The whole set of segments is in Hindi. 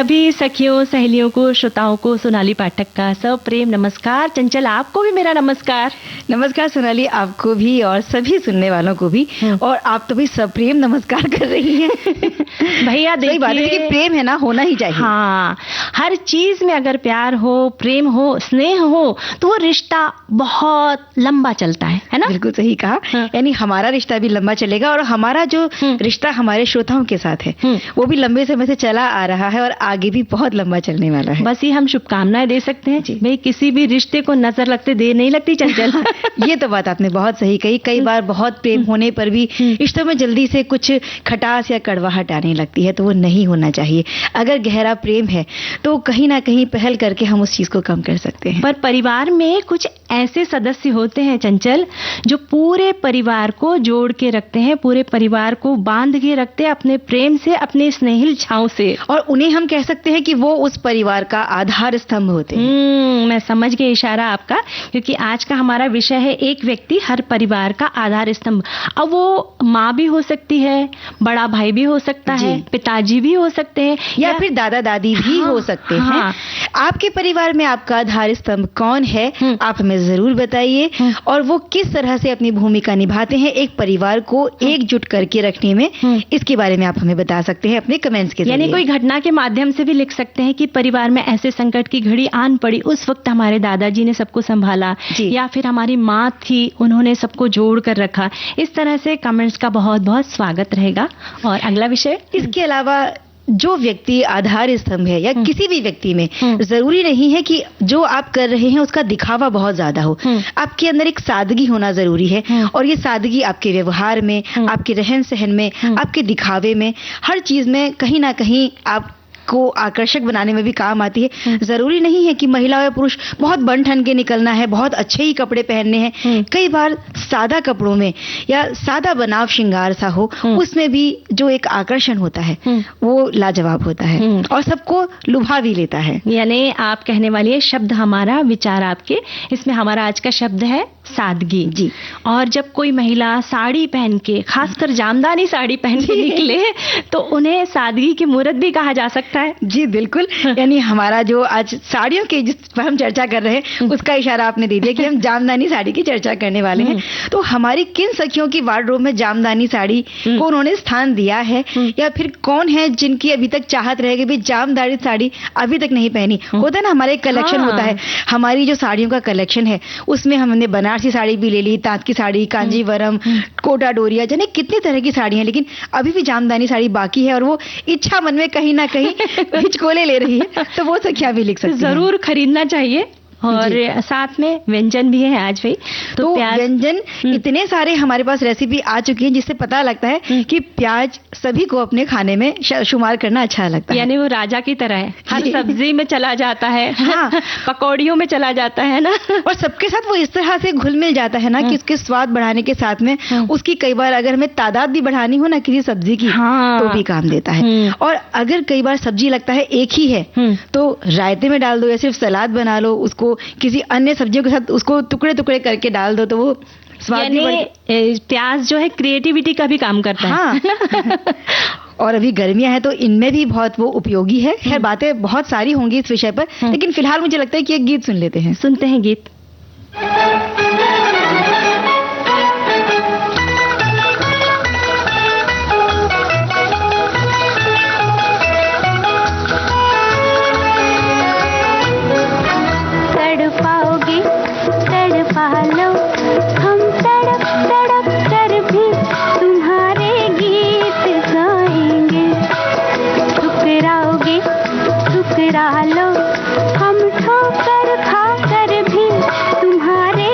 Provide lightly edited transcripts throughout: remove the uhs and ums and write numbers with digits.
सभी सखियों, सहेलियों को, श्रोताओं को सोनाली पाठक का सप्रेम नमस्कार। चंचल, आपको भी मेरा नमस्कार। नमस्कार सोनाली, आपको भी और सभी सुनने वालों को भी। और आप तो भी सप्रेम नमस्कार कर रही हैं। भैया देखिए, बात है कि प्रेम है ना, होना ही चाहिए। हाँ, हर चीज में अगर प्यार हो, प्रेम हो, स्नेह हो तो वो रिश्ता बहुत लंबा चलता है ना? बिल्कुल सही कहा। यानी हमारा रिश्ता भी लंबा चलेगा और हमारा जो रिश्ता हमारे श्रोताओं के साथ है वो भी लंबे समय से चला आ रहा है और आगे भी बहुत लंबा चलने वाला है। बस ये हम शुभकामनाएं दे सकते हैं। भाई किसी भी रिश्ते को नजर लगते देर नहीं लगती चंचल। ये तो बात आपने बहुत सही कही। कई बार बहुत प्रेम होने पर भी रिश्तों में जल्दी से कुछ खटास या कड़वाहट आने लगती है, तो वो नहीं होना चाहिए। अगर गहरा प्रेम है तो कहीं ना कहीं पहल करके हम उस चीज को कम कर सकते हैं। पर परिवार में कुछ ऐसे सदस्य होते हैं चंचल जो पूरे परिवार को जोड़ के रखते हैं, पूरे परिवार को बांध के रखते हैं अपने प्रेम से, अपने स्नेहिल छांव से, और उन्हें हम कह सकते हैं कि वो उस परिवार का आधार स्तंभ होते हैं। मैं समझ गई इशारा आपका, क्योंकि आज का हमारा विषय है एक व्यक्ति हर परिवार का आधार स्तंभ। अब वो माँ भी हो सकती है, बड़ा भाई भी हो सकता है, पिताजी भी हो सकते हैं, या फिर दादा दादी भी हो सकते हैं। आपके परिवार में आपका आधार स्तंभ कौन है, आप हमें जरूर बताइए। और वो किस तरह से अपनी भूमिका निभाते हैं एक परिवार को एकजुट करके रखने में, इसके बारे में आप हमें बता सकते हैं अपने कमेंट्स के जरिए। यानी कोई घटना के माध्यम से भी लिख सकते हैं कि परिवार में ऐसे संकट की घड़ी आन पड़ी, उस वक्त हमारे दादाजी ने सबको संभाला, या फिर हमारी माँ थी, उन्होंने सबको जोड़ कर रखा। इस तरह से कमेंट्स का बहुत बहुत स्वागत रहेगा। और अगला विषय, इसके अलावा जो व्यक्ति आधार स्तंभ है या किसी भी व्यक्ति में, जरूरी नहीं है कि जो आप कर रहे हैं उसका दिखावा बहुत ज्यादा हो। आपके अंदर एक सादगी होना जरूरी है, और ये सादगी आपके व्यवहार में, आपके रहन सहन में, आपके दिखावे में, हर चीज में कहीं ना कहीं आप को आकर्षक बनाने में भी काम आती है। जरूरी नहीं है कि महिला या पुरुष बहुत बन ठन के निकलना है, बहुत अच्छे ही कपड़े पहनने हैं। कई बार सादा कपड़ों में या सादा बनाव श्रृंगार सा हो, उसमें भी जो एक आकर्षण होता है वो लाजवाब होता है और सबको लुभा भी लेता है। यानी आप कहने वाली है शब्द हमारा, विचार आपके। इसमें हमारा आज का शब्द है सादगी जी। और जब कोई महिला साड़ी पहन के, खासकर जामदानी साड़ी पहन के निकले तो उन्हें सादगी की मूरत भी कहा जा सकता है। जी बिल्कुल। यानी हमारा जो आज साड़ियों की जिस पर हम चर्चा कर रहे हैं उसका इशारा आपने दे दिया कि हम जामदानी साड़ी की चर्चा करने वाले हैं। तो हमारी किन सखियों की वार्डरोब में जामदानी साड़ी को उन्होंने स्थान दिया है, या फिर कौन है जिनकी अभी तक चाहत रहेगी भी जामदानी साड़ी अभी तक नहीं पहनी। होता है ना, हमारा एक कलेक्शन होता है। हमारी जो साड़ियों का कलेक्शन है उसमें हमने बनारसी साड़ी भी ले ली, तांत की साड़ी, कांजीवरम, कोटा डोरिया, जाने कितनी तरह की साड़ियां, लेकिन अभी भी जामदानी साड़ी बाकी है और वो इच्छा मन में कहीं ना कहीं हिचकोले ले रही है। तो वो सखियां भी लिख सकती हैं। जरूर खरीदना चाहिए। और साथ में व्यंजन भी है आज भाई। तो व्यंजन इतने सारे हमारे पास रेसिपी आ चुकी है जिससे पता लगता है कि प्याज सभी को अपने खाने में शुमार करना अच्छा लगता है। यानी वो राजा की तरह है, हर सब्जी में चला जाता है, पकौड़ियों में चला जाता है ना। और सबके साथ वो इस तरह से घुल मिल जाता है ना कि उसके स्वाद बढ़ाने के साथ में उसकी कई बार अगर हमें तादाद भी बढ़ानी हो ना किसी सब्जी की, तो भी काम देता है। और अगर कई बार सब्जी लगता है एक ही है तो रायते में डाल दो या सिर्फ सलाद बना लो, उसको किसी अन्य सब्जियों के साथ उसको टुकड़े टुकड़े करके डाल दो, तो वो स्वाद भी प्याज जो है क्रिएटिविटी का भी काम करता है। और अभी गर्मियां हैं तो इनमें भी बहुत वो उपयोगी है। खैर बातें बहुत सारी होंगी इस विषय पर, लेकिन फिलहाल मुझे लगता है कि एक गीत सुन लेते हैं। सुनते हैं गीत। लो हम ठोकर खाकर भी तुम्हारे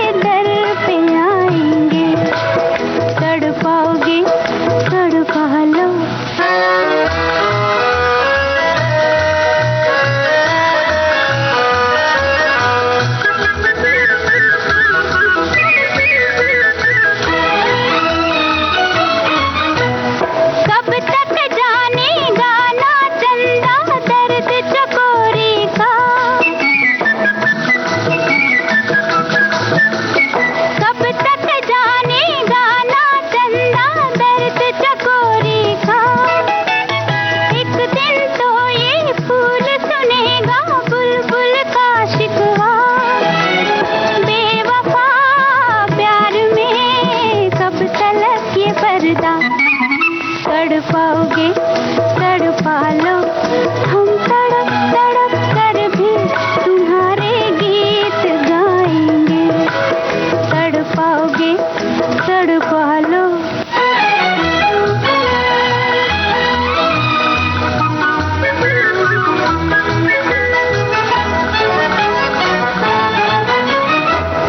तड़पाओगे तड़पा लो।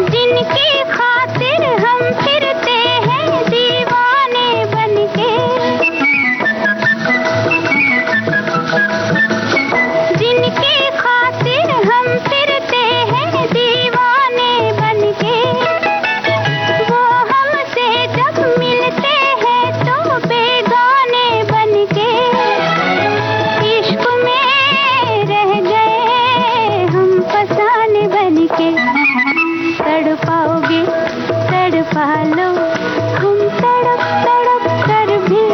जिनकी खातिर हम फिरते हैं दीवाने बनके, जिनकी खातिर हम फिरते हैं दीवाने बनके, वो हमसे जब मिलते हैं तो बेगाने बनके, इश्क में रह गए हम फसाने बनके। तड़पाओगे तड़पा लो, हम तड़प तड़प कर भी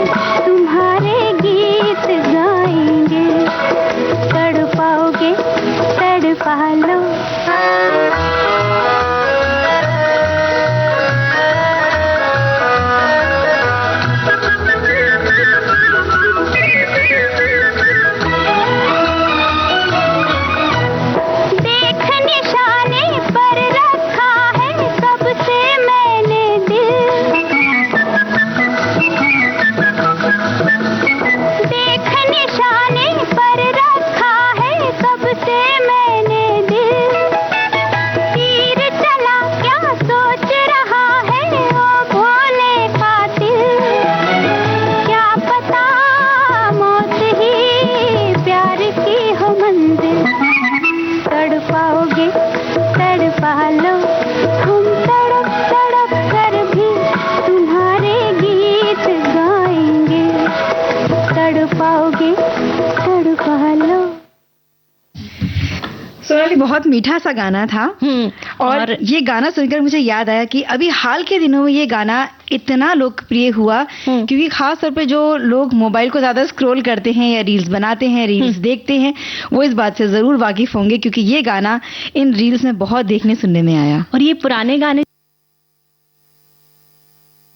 तुम्हारे गीत गाएंगे। तड़पाओगे तड़पा लो। देख निशाने पर रखा है कब से मैंने दिल, देख निशाने पर रखा है कब से मैंने दिल। तीर चला क्या सोच रहा है वो भोले कातिल, क्या पता मौत ही प्यार की हो मंजिल। तड़पाओगे तड़पा लो, हम तड़प तड़प कर भी तुम्हारे गीत गाएंगे। तड़पाओगे तड़पा लो। सोनाली, बहुत मीठा सा गाना था। और ये गाना सुनकर मुझे याद आया कि अभी हाल के दिनों में ये गाना इतना लोकप्रिय हुआ क्योंकि खास तौर पे जो लोग मोबाइल को ज्यादा स्क्रॉल करते हैं या रील्स बनाते हैं, रील्स देखते हैं, वो इस बात से जरूर वाकिफ होंगे क्योंकि ये गाना इन रील्स में बहुत देखने सुनने में आया। और ये पुराने गाने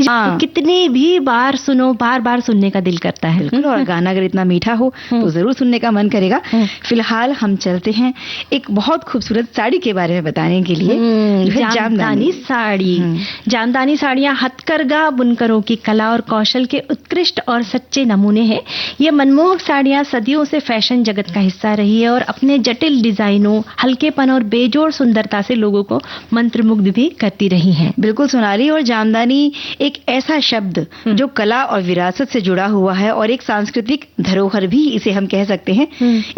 कितनी भी बार सुनो, बार बार सुनने का दिल करता है। बिल्कुल, और गाना अगर इतना मीठा हो तो जरूर सुनने का मन करेगा। फिलहाल हम चलते हैं एक बहुत खूबसूरत साड़ी के बारे में बताने के लिए, जामदानी साड़ी। जामदानी साड़ियां हथकरघा बुनकरों की कला और कौशल के उत्कृष्ट और सच्चे नमूने हैं। ये मनमोहक साड़ियां सदियों से फैशन जगत का हिस्सा रही है और अपने जटिल डिजाइनों, हल्केपन और बेजोड़ सुंदरता से लोगों को मंत्रमुग्ध भी करती रही हैं। बिल्कुल सोनाली, और जामदानी एक ऐसा शब्द जो कला और विरासत से जुड़ा हुआ है और एक सांस्कृतिक धरोहर भी इसे हम कह सकते हैं।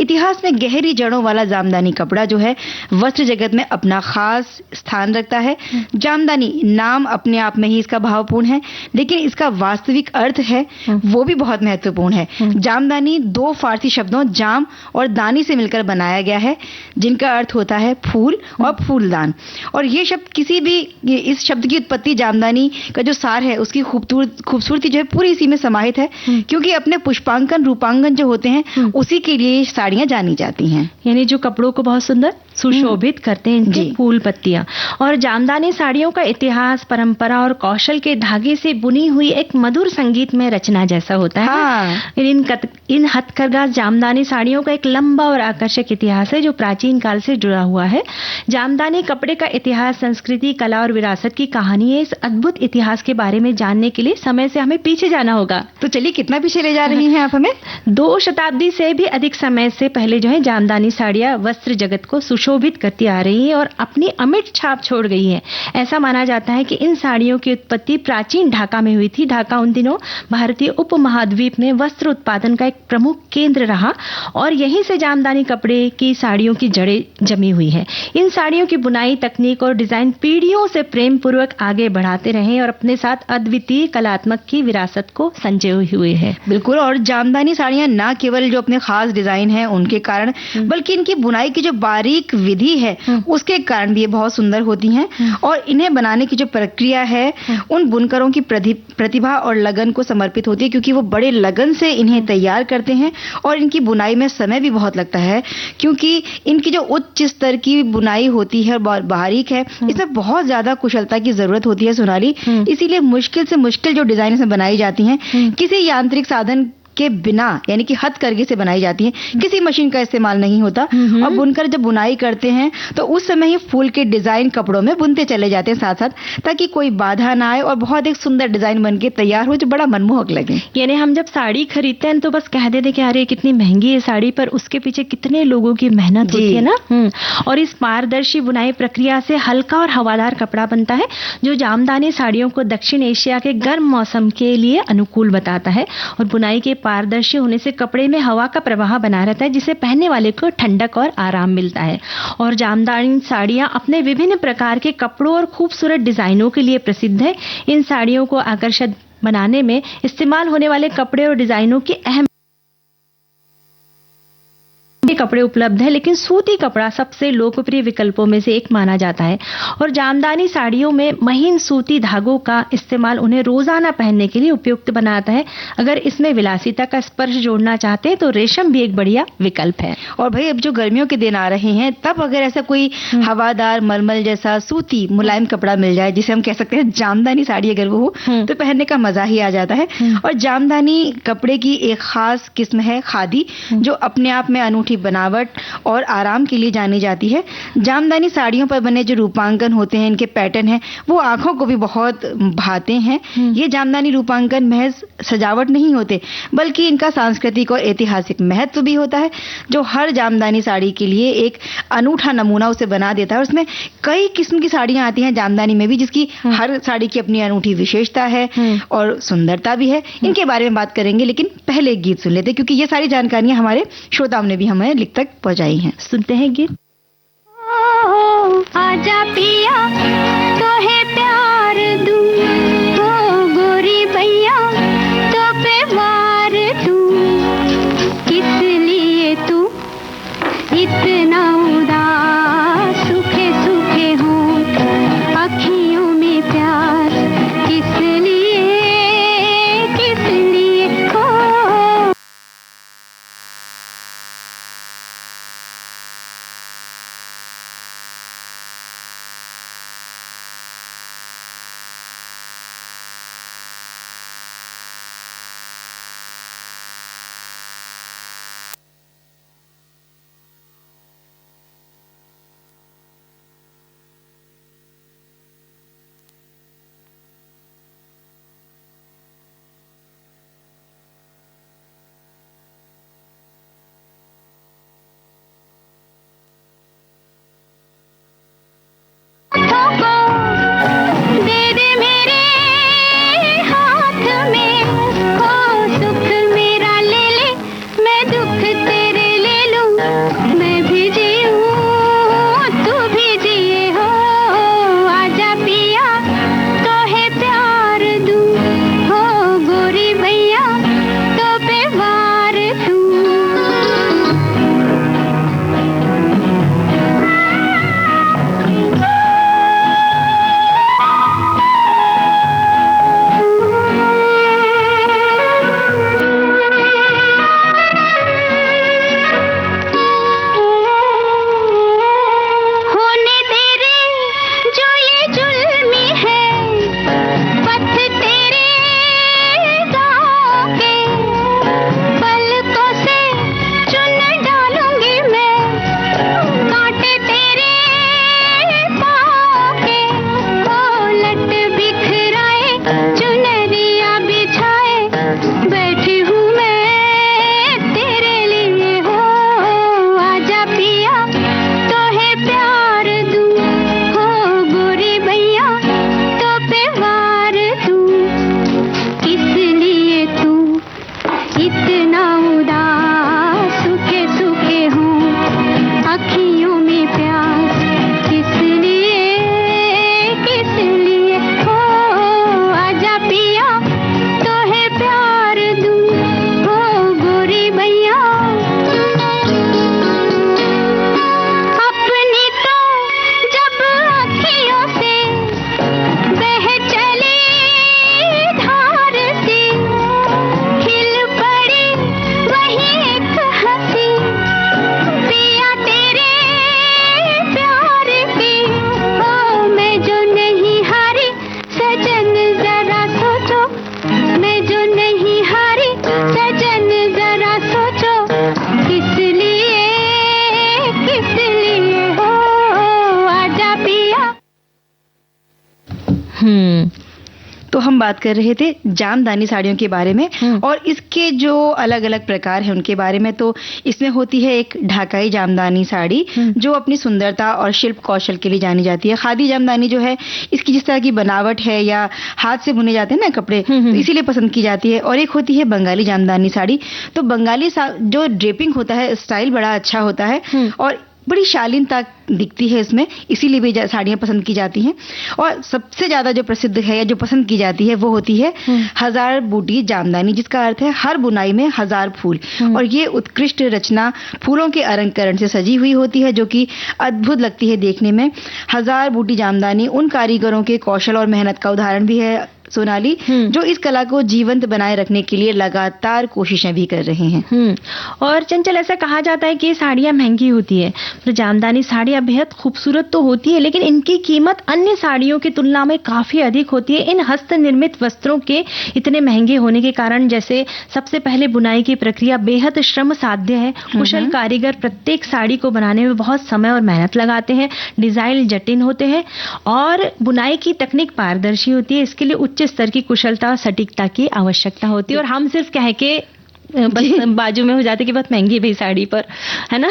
इतिहास में गहरी जड़ों वाला जामदानी कपड़ा जो है वस्त्र जगत में अपना खास स्थान रखता है। जामदानी नाम अपने आप में ही इसका भावपूर्ण है, लेकिन इसका वास्तविक अर्थ है वो भी बहुत महत्वपूर्ण है। जामदानी दो फारसी शब्दों जाम और दानी से मिलकर बनाया गया है, जिनका अर्थ होता है फूल और फूलदान। और ये शब्द किसी भी, इस शब्द की उत्पत्ति जामदानी का जो सार है उसकी खूबसूरती जो है पूरी इसी में समाहित है, क्योंकि अपने पुष्पांकन रूपांकन जो होते हैं उसी के लिए साड़ियां जानी जाती हैं। यानी जो कपड़ों को बहुत सुंदर सुशोभित करते हैं इनके फूल पत्तियां। और जामदानी साड़ियों का इतिहास परंपरा और कौशल के धागे से बुनी हुई एक मधुर संगीत में रचना जैसा होता है। इन हथकरघा जामदानी साड़ियों का एक लंबा और आकर्षक इतिहास है जो प्राचीन काल से जुड़ा हुआ है। जामदानी कपड़े का इतिहास, संस्कृति, कला और विरासत की कहानी है। इस अद्भुत इतिहास के बारे में जानने के लिए समय से हमें पीछे जाना होगा। तो चलिए, कितना पीछे ले जा रही हैं आप हमें? 2 शताब्दी से भी अधिक समय से पहले जो है जामदानी साड़ियां वस्त्र जगत को सुशोभित करती आ रही है और अपनी अमिट छाप छोड़ गई है। ऐसा माना जाता है कि इन साड़ियों की उत्पत्ति प्राचीन ढाका में हुई थी। ढाका उन दिनों भारतीय उपमहाद्वीप में वस्त्र उत्पादन का एक प्रमुख केंद्र रहा और यहीं से जामदानी कपड़े की साड़ियों की जड़ें जमी हुई है। इन साड़ियों की बुनाई, तकनीक और डिजाइन पीढ़ियों से प्रेम पूर्वक आगे बढ़ाते रहे और अपने साथ अद्वितीय कलात्मक की विरासत को संजोए हुए है। बिल्कुल, और जामदानी साड़ियां न केवल जो अपने खास डिजाइन है उनके कारण, बल्कि इनकी बुनाई की जो बारीक विधि है उसके कारण भी ये बहुत सुंदर होती हैं। और इन्हें बनाने की जो प्रक्रिया है उन बुनकरों की प्रतिभा और लगन को समर्पित होती है, क्योंकि वो बड़े लगन से इन्हें तैयार करते हैं। और इनकी बुनाई में समय भी बहुत लगता है, क्योंकि इनकी जो उच्च स्तर की बुनाई होती है और बारीक है, इसमें बहुत ज्यादा कुशलता की जरूरत होती है सोनाली। इसीलिए मुश्किल से मुश्किल जो डिजाइन इसमें बनाई जाती हैं किसी यांत्रिक साधन के बिना, यानी कि हथकरघे से बनाई जाती हैं, किसी मशीन का इस्तेमाल नहीं होता। और बुनकर जब बुनाई करते हैं तो उस समय ही फूल के डिजाइन कपड़ों में बुनते चले जाते हैं साथ साथ, ताकि कोई बाधा ना आए और बहुत एक सुंदर डिजाइन बन के तैयार हो जो बड़ा मनमोहक लगे। यानी हम जब साड़ी खरीदते हैं तो बस कह देते कि अरे कितनी महंगी है साड़ी, पर उसके पीछे कितने लोगों की मेहनत होती है ना। और इस पारदर्शी बुनाई प्रक्रिया से हल्का और हवादार कपड़ा बनता है जो जामदानी साड़ियों को दक्षिण एशिया के गर्म मौसम के लिए अनुकूल बताता है। और बुनाई के पारदर्शी होने से कपड़े में हवा का प्रवाह बना रहता है, जिससे पहनने वाले को ठंडक और आराम मिलता है। और जामदानी साड़ियां अपने विभिन्न प्रकार के कपड़ों और खूबसूरत डिजाइनों के लिए प्रसिद्ध है। इन साड़ियों को आकर्षक बनाने में इस्तेमाल होने वाले कपड़े और डिजाइनों की अहम कपड़े उपलब्ध है, लेकिन सूती कपड़ा सबसे लोकप्रिय विकल्पों में से एक माना जाता है। और जामदानी साड़ियों में महीन सूती धागों का इस्तेमाल उन्हें रोजाना पहनने के लिए उपयुक्त बनाता है। अगर इसमें विलासिता का स्पर्श जोड़ना चाहते हैं तो रेशम भी एक बढ़िया विकल्प है। और भाई अब जो गर्मियों के दिन आ रहे हैं, तब अगर ऐसा कोई हवादार मलमल जैसा सूती मुलायम कपड़ा मिल जाए, जिसे हम कह सकते हैं जामदानी साड़ी, अगर वो हो तो पहनने का मजा ही आ जाता है। और जामदानी कपड़े की एक खास किस्म है खादी, जो अपने आप में अनूठी बनावट और आराम के लिए जानी जाती है। जामदानी साड़ियों पर बने जो रूपांकन होते हैं, इनके पैटर्न हैं, वो आंखों को भी बहुत भाते हैं। ये जामदानी रूपांकन महज सजावट नहीं होते, बल्कि इनका सांस्कृतिक और ऐतिहासिक महत्व भी होता है, जो हर जामदानी साड़ी के लिए एक अनूठा नमूना उसे बना देता है। और उसमें कई किस्म की साड़ियां आती हैं जामदानी में भी, जिसकी हर साड़ी की अपनी अनूठी विशेषता है और सुंदरता भी है। इनके बारे में बात करेंगे, लेकिन पहले एक गीत सुन लेते, क्योंकि ये सारी जानकारियां हमारे श्रोताओं ने भी हमें लिख तक पहुंचाई हैं। सुनते हैं गीत। आजा पिया तो है प्यार दूं, ओ गोरी भैया तो पे वार दूं, किस लिए तू इतना उदास, सूखे सूखे होंठ अखियों में प्यास, किस लिए हो। तो हम बात कर रहे थे जामदानी साड़ियों के बारे में और इसके जो अलग अलग प्रकार हैं उनके बारे में। तो इसमें होती है एक ढाकाई जामदानी साड़ी जो अपनी सुंदरता और शिल्प कौशल के लिए जानी जाती है। खादी जामदानी जो है इसकी जिस तरह की बनावट है या हाथ से बुने जाते हैं ना कपड़े, तो इसीलिए पसंद की जाती है। और एक होती है बंगाली जामदानी साड़ी। तो बंगाली जो ड्रेपिंग होता है, स्टाइल बड़ा अच्छा होता है और बड़ी शालीनता दिखती है इसमें, इसीलिए भी साड़ियां पसंद की जाती हैं। और सबसे ज्यादा जो प्रसिद्ध है या जो पसंद की जाती है वो होती है हजार बूटी जामदानी, जिसका अर्थ है हर बुनाई में हजार फूल। और ये उत्कृष्ट रचना फूलों के अलंकरण से सजी हुई होती है जो कि अद्भुत लगती है देखने में। हजार बूटी जामदानी उन कारीगरों के कौशल और मेहनत का उदाहरण भी है सोनाली, जो इस कला को जीवंत बनाए रखने के लिए लगातार कोशिशें भी कर रहे हैं। और चंचल, ऐसा कहा जाता है कि ये साड़ियां महंगी होती है, तो जामदानी साड़ियां बेहद खूबसूरत तो होती है लेकिन इनकी कीमत अन्य साड़ियों की तुलना में काफी अधिक होती है। इन हस्त निर्मित वस्त्रों के इतने महंगे होने के कारण, जैसे सबसे पहले बुनाई की प्रक्रिया बेहद श्रम साध्य है। कुशल कारीगर प्रत्येक साड़ी को बनाने में बहुत समय और मेहनत लगाते हैं। डिजाइन जटिल होते हैं और बुनाई की तकनीक पारदर्शी होती है। इसके लिए उच्च स्तर की कुशलता और सटीकता की आवश्यकता होती है। और हम सिर्फ कह के बस बाजू में हो जाते कि बहुत महंगी भाई साड़ी पर, है ना,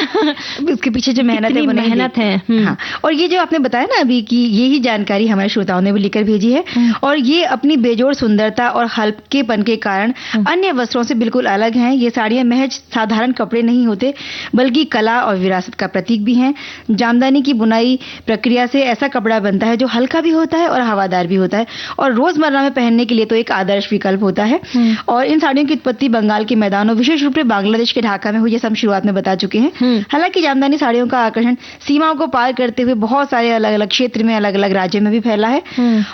उसके पीछे जो मेहनत है वो मेहनत है। हाँ। और ये जो आपने बताया ना अभी कि यही जानकारी हमारे श्रोताओं ने भी लिखकर भेजी है और ये अपनी बेजोड़ सुंदरता और हल्केपन के कारण अन्य वस्त्रों से बिल्कुल अलग हैं। ये साड़ियां महज साधारण कपड़े नहीं होते बल्कि कला और विरासत का प्रतीक भी हैं। जामदानी की बुनाई प्रक्रिया से ऐसा कपड़ा बनता है जो हल्का भी होता है और हवादार भी होता है और रोजमर्रा में पहनने के लिए तो एक आदर्श विकल्प होता है। और इन साड़ियों की उत्पत्ति बंगाल के मैदानों, विशेष रूप से बांग्लादेश के ढाका में हुई, जैसे हम शुरुआत में बता चुके हैं। हालांकि जामदानी साड़ियों का आकर्षण सीमाओं को पार करते हुए बहुत सारे अलग अलग क्षेत्र में, अलग अलग राज्यों में भी फैला है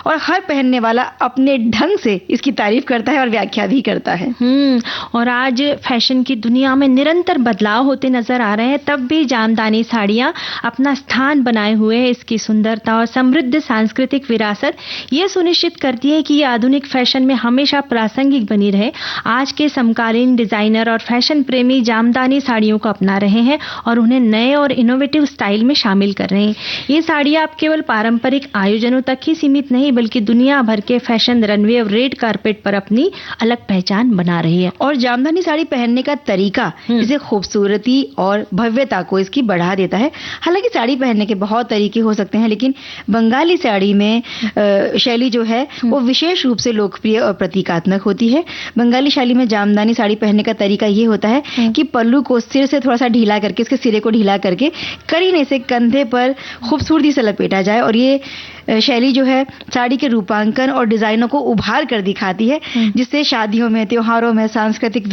और हर पहनने वाला अपने ढंग से इसकी तारीफ करता है और व्याख्या भी करता है। और आज फैशन की दुनिया में निरंतर बदलाव होते नजर आ रहे हैं, तब भी जामदानी साड़ियां अपना स्थान बनाए हुए है। इसकी सुंदरता और समृद्ध सांस्कृतिक विरासत ये सुनिश्चित करती है कि ये आधुनिक फैशन में हमेशा प्रासंगिक बनी रहे। आज के समकालीन डिजाइनर और फैशन प्रेमी जामदानी साड़ियों को अपना रहे हैं और उन्हें नए और इनोवेटिव स्टाइल में शामिल कर रहे हैं। ये साड़ियां अब केवल पारंपरिक आयोजनों तक ही सीमित नहीं बल्कि दुनिया भर के फैशन रनवे और रेड कारपेट पर अपनी अलग पहचान बना रही है। और जामदानी साड़ी पहनने का तरीका इसे खूबसूरती और भव्यता को इसकी बढ़ा देता है। हालांकि साड़ी पहनने के बहुत तरीके हो सकते हैं लेकिन बंगाली साड़ी में शैली जो है वो विशेष रूप से लोकप्रिय और प्रतीकात्मक होती है। बंगाली शैली में जामदानी साड़ी पहनने का तरीका ये होता है कि पल्लू को सिर से थोड़ा सा ढीला करके, इसके सिरे को ढीला करके करीने से कंधे पर खूबसूरती से लपेटा जाए और ये शैली जो है साड़ी के रूपांकन और डिजाइनों को उभार कर दिखाती है, जिससे शादियों में, त्योहारों में, सांस्कृतिक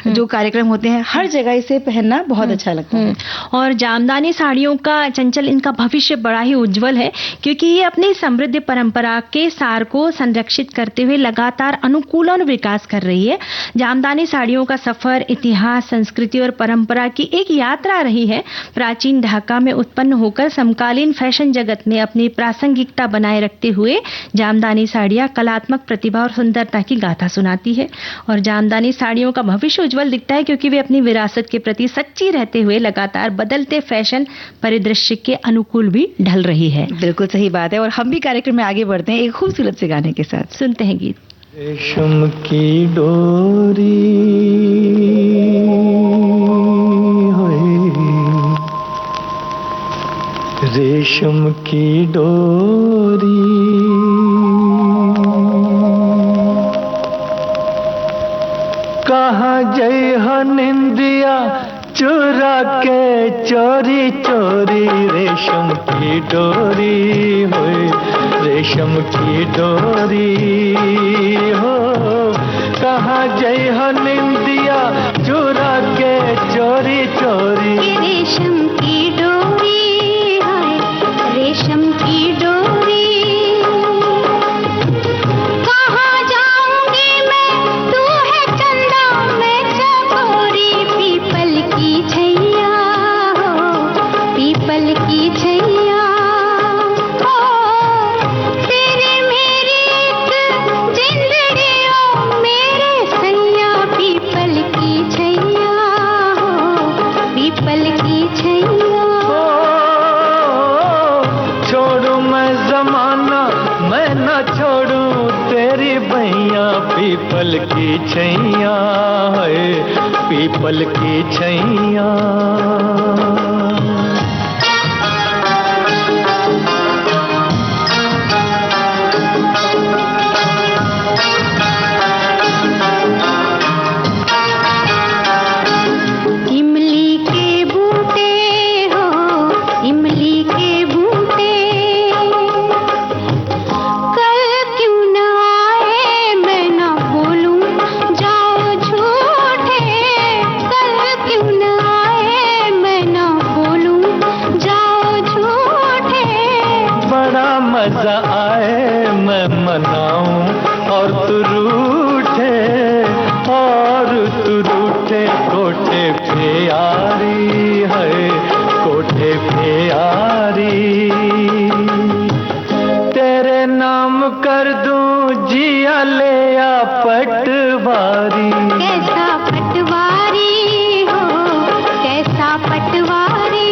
जो कार्यक्रम होते हैं हर जगह इसे पहनना बहुत अच्छा लगता है। और जामदानी साड़ियों का, चंचल, इनका भविष्य बड़ा ही उज्जवल है क्योंकि ये अपनी समृद्ध परंपरा के सार को संरक्षित करते हुए लगातार अनुकूलन और विकास कर रही है। जामदानी साड़ियों का सफर इतिहास, संस्कृति और परंपरा की एक यात्रा रही है। प्राचीन ढाका में उत्पन्न होकर समकालीन फैशन जगत में अपनी प्रासंगिकता बनाए रखते हुए जामदानी साड़ियां कलात्मक प्रतिभा और सुंदरता की गाथा सुनाती है। और जामदानी साड़ियों का भविष्य उज्जवल दिखता है क्योंकि वे अपनी विरासत के प्रति सच्ची रहते हुए लगातार बदलते फैशन परिदृश्य के अनुकूल भी ढल रही है। बिल्कुल सही बात है। और हम भी कार्यक्रम में आगे बढ़ते हैं एक खूबसूरत से गाने के साथ। सुनते हैं गीत। रेशम की डोरी रेशम की डोरी कहाँ जय हो निंदिया चुरा के चोरी चोरी रेशम की डोरी हो रेशम की डोरी हो कहाँ जय हो निंदिया चुरा के चोरी चोरी रेशम की डोरी रेशम की डोरी कहाँ जाऊंगी मैं, तू है चंदा मैं चकोरी। पीपल की छैया हो, पीपल की छैया हो, तेरे मेरी एक जिंदगी हो मेरे सैया। पीपल तेरी भैया पीपल की छैया है, पीपल की छैया। मजा आए मैं मनाऊं और तू रूठे, और तू रूठे। कोठे पे यारी है, कोठे पे यारी। तेरे नाम कर दूं जिया ले या पटवारी। कैसा पटवारी हो, कैसा पटवारी।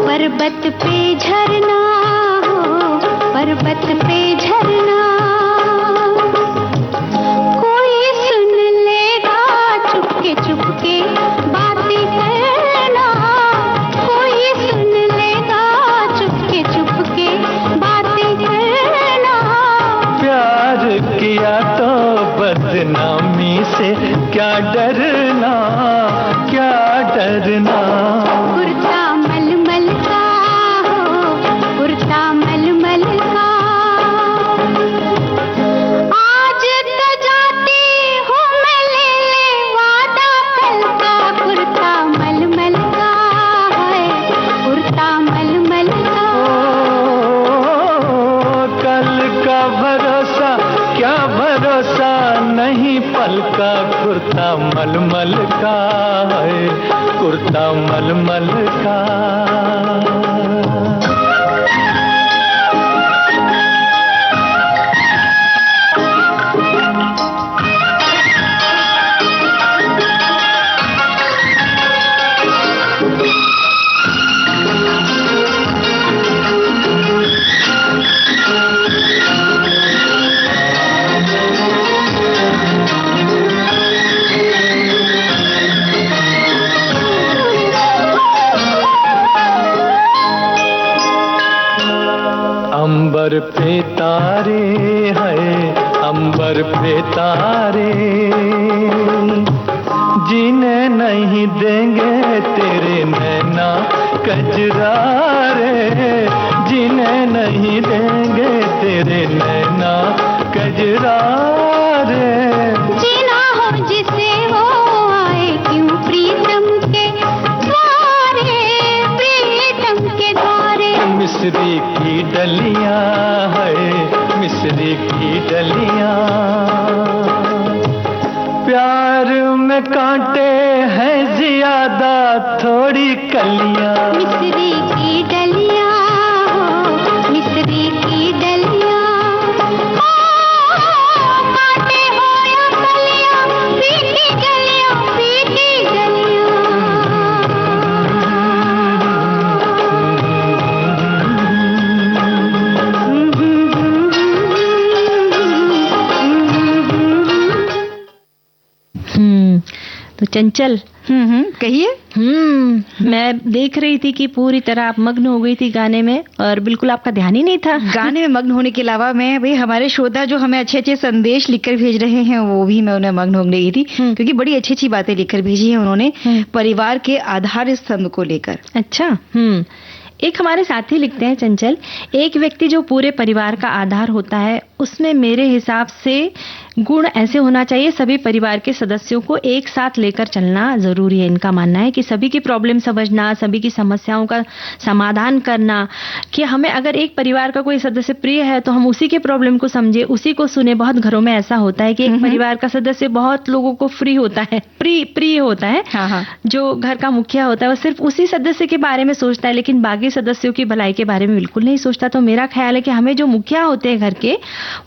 पर्वत पे झरना हो, पर्वत पे झरना, कोई सुन लेगा चुपके चुपके बातें करना। कोई सुन लेगा चुपके चुपके बातें करना। प्यार किया तो बदनामी से क्या डरना, क्या डरना। कुर्ता मलमल का हो, कुर्ता मलमल का। आज तो जाती हूँ मैं, ले ले वादा कल का। कुर्ता मलमल का है, कुर्ता मलमल का। ओ, कल का भरोसा क्या भरोसा नहीं पल का। कुर्ता मलमल का है, कुर्ता मलमल का। अंबर पे तारे हैं, अंबर पे तारे, जीने नहीं देंगे तेरे नैना कजरारे। जीने नहीं देंगे तेरे नैना कजरारे। जीना हो जिसे वो आए क्यों प्रीतम के द्वारे, प्रीतम के द्वारे। मिस्री की डलियां है, मिस्री की डलियां। प्यार में कांटे हैं ज्यादा थोड़ी कलियां। मिस्री की डलियां हो, मिस्री की डलियां। कांटे हो या कलियां, फीकी गलियां, फीकी गलियां। तो चंचल, कहिए। मैं देख रही थी कि पूरी तरह आप मग्न हो गई थी गाने में, और बिल्कुल आपका ध्यान ही नहीं था गाने में मग्न होने के अलावा मैं भाई हमारे श्रोता जो हमें अच्छे अच्छे संदेश लिखकर भेज रहे हैं वो भी मैं उन्हें मग्न हो गई थी, क्योंकि बड़ी अच्छी अच्छी बातें लिखकर भेजी है उन्होंने परिवार के आधार स्तंभ को लेकर। अच्छा। एक हमारे साथी लिखते हैं चंचल, एक व्यक्ति जो पूरे परिवार का आधार होता है उसमें मेरे हिसाब से गुण ऐसे होना चाहिए, सभी परिवार के सदस्यों को एक साथ लेकर चलना जरूरी है। इनका मानना है कि सभी की प्रॉब्लम समझना, सभी की समस्याओं का समाधान करना, कि हमें अगर एक परिवार का कोई सदस्य प्रिय है तो हम उसी के प्रॉब्लम को समझे, उसी को सुने। बहुत घरों में ऐसा होता है कि एक परिवार का सदस्य बहुत लोगों को प्रिय होता है, प्रिय होता है। हाँ। जो घर का मुखिया होता है वो सिर्फ उसी सदस्य के बारे में सोचता है, लेकिन बाकी सदस्यों की भलाई के बारे में बिल्कुल नहीं सोचता। तो मेरा ख्याल है कि हमें जो मुखिया होते हैं घर के,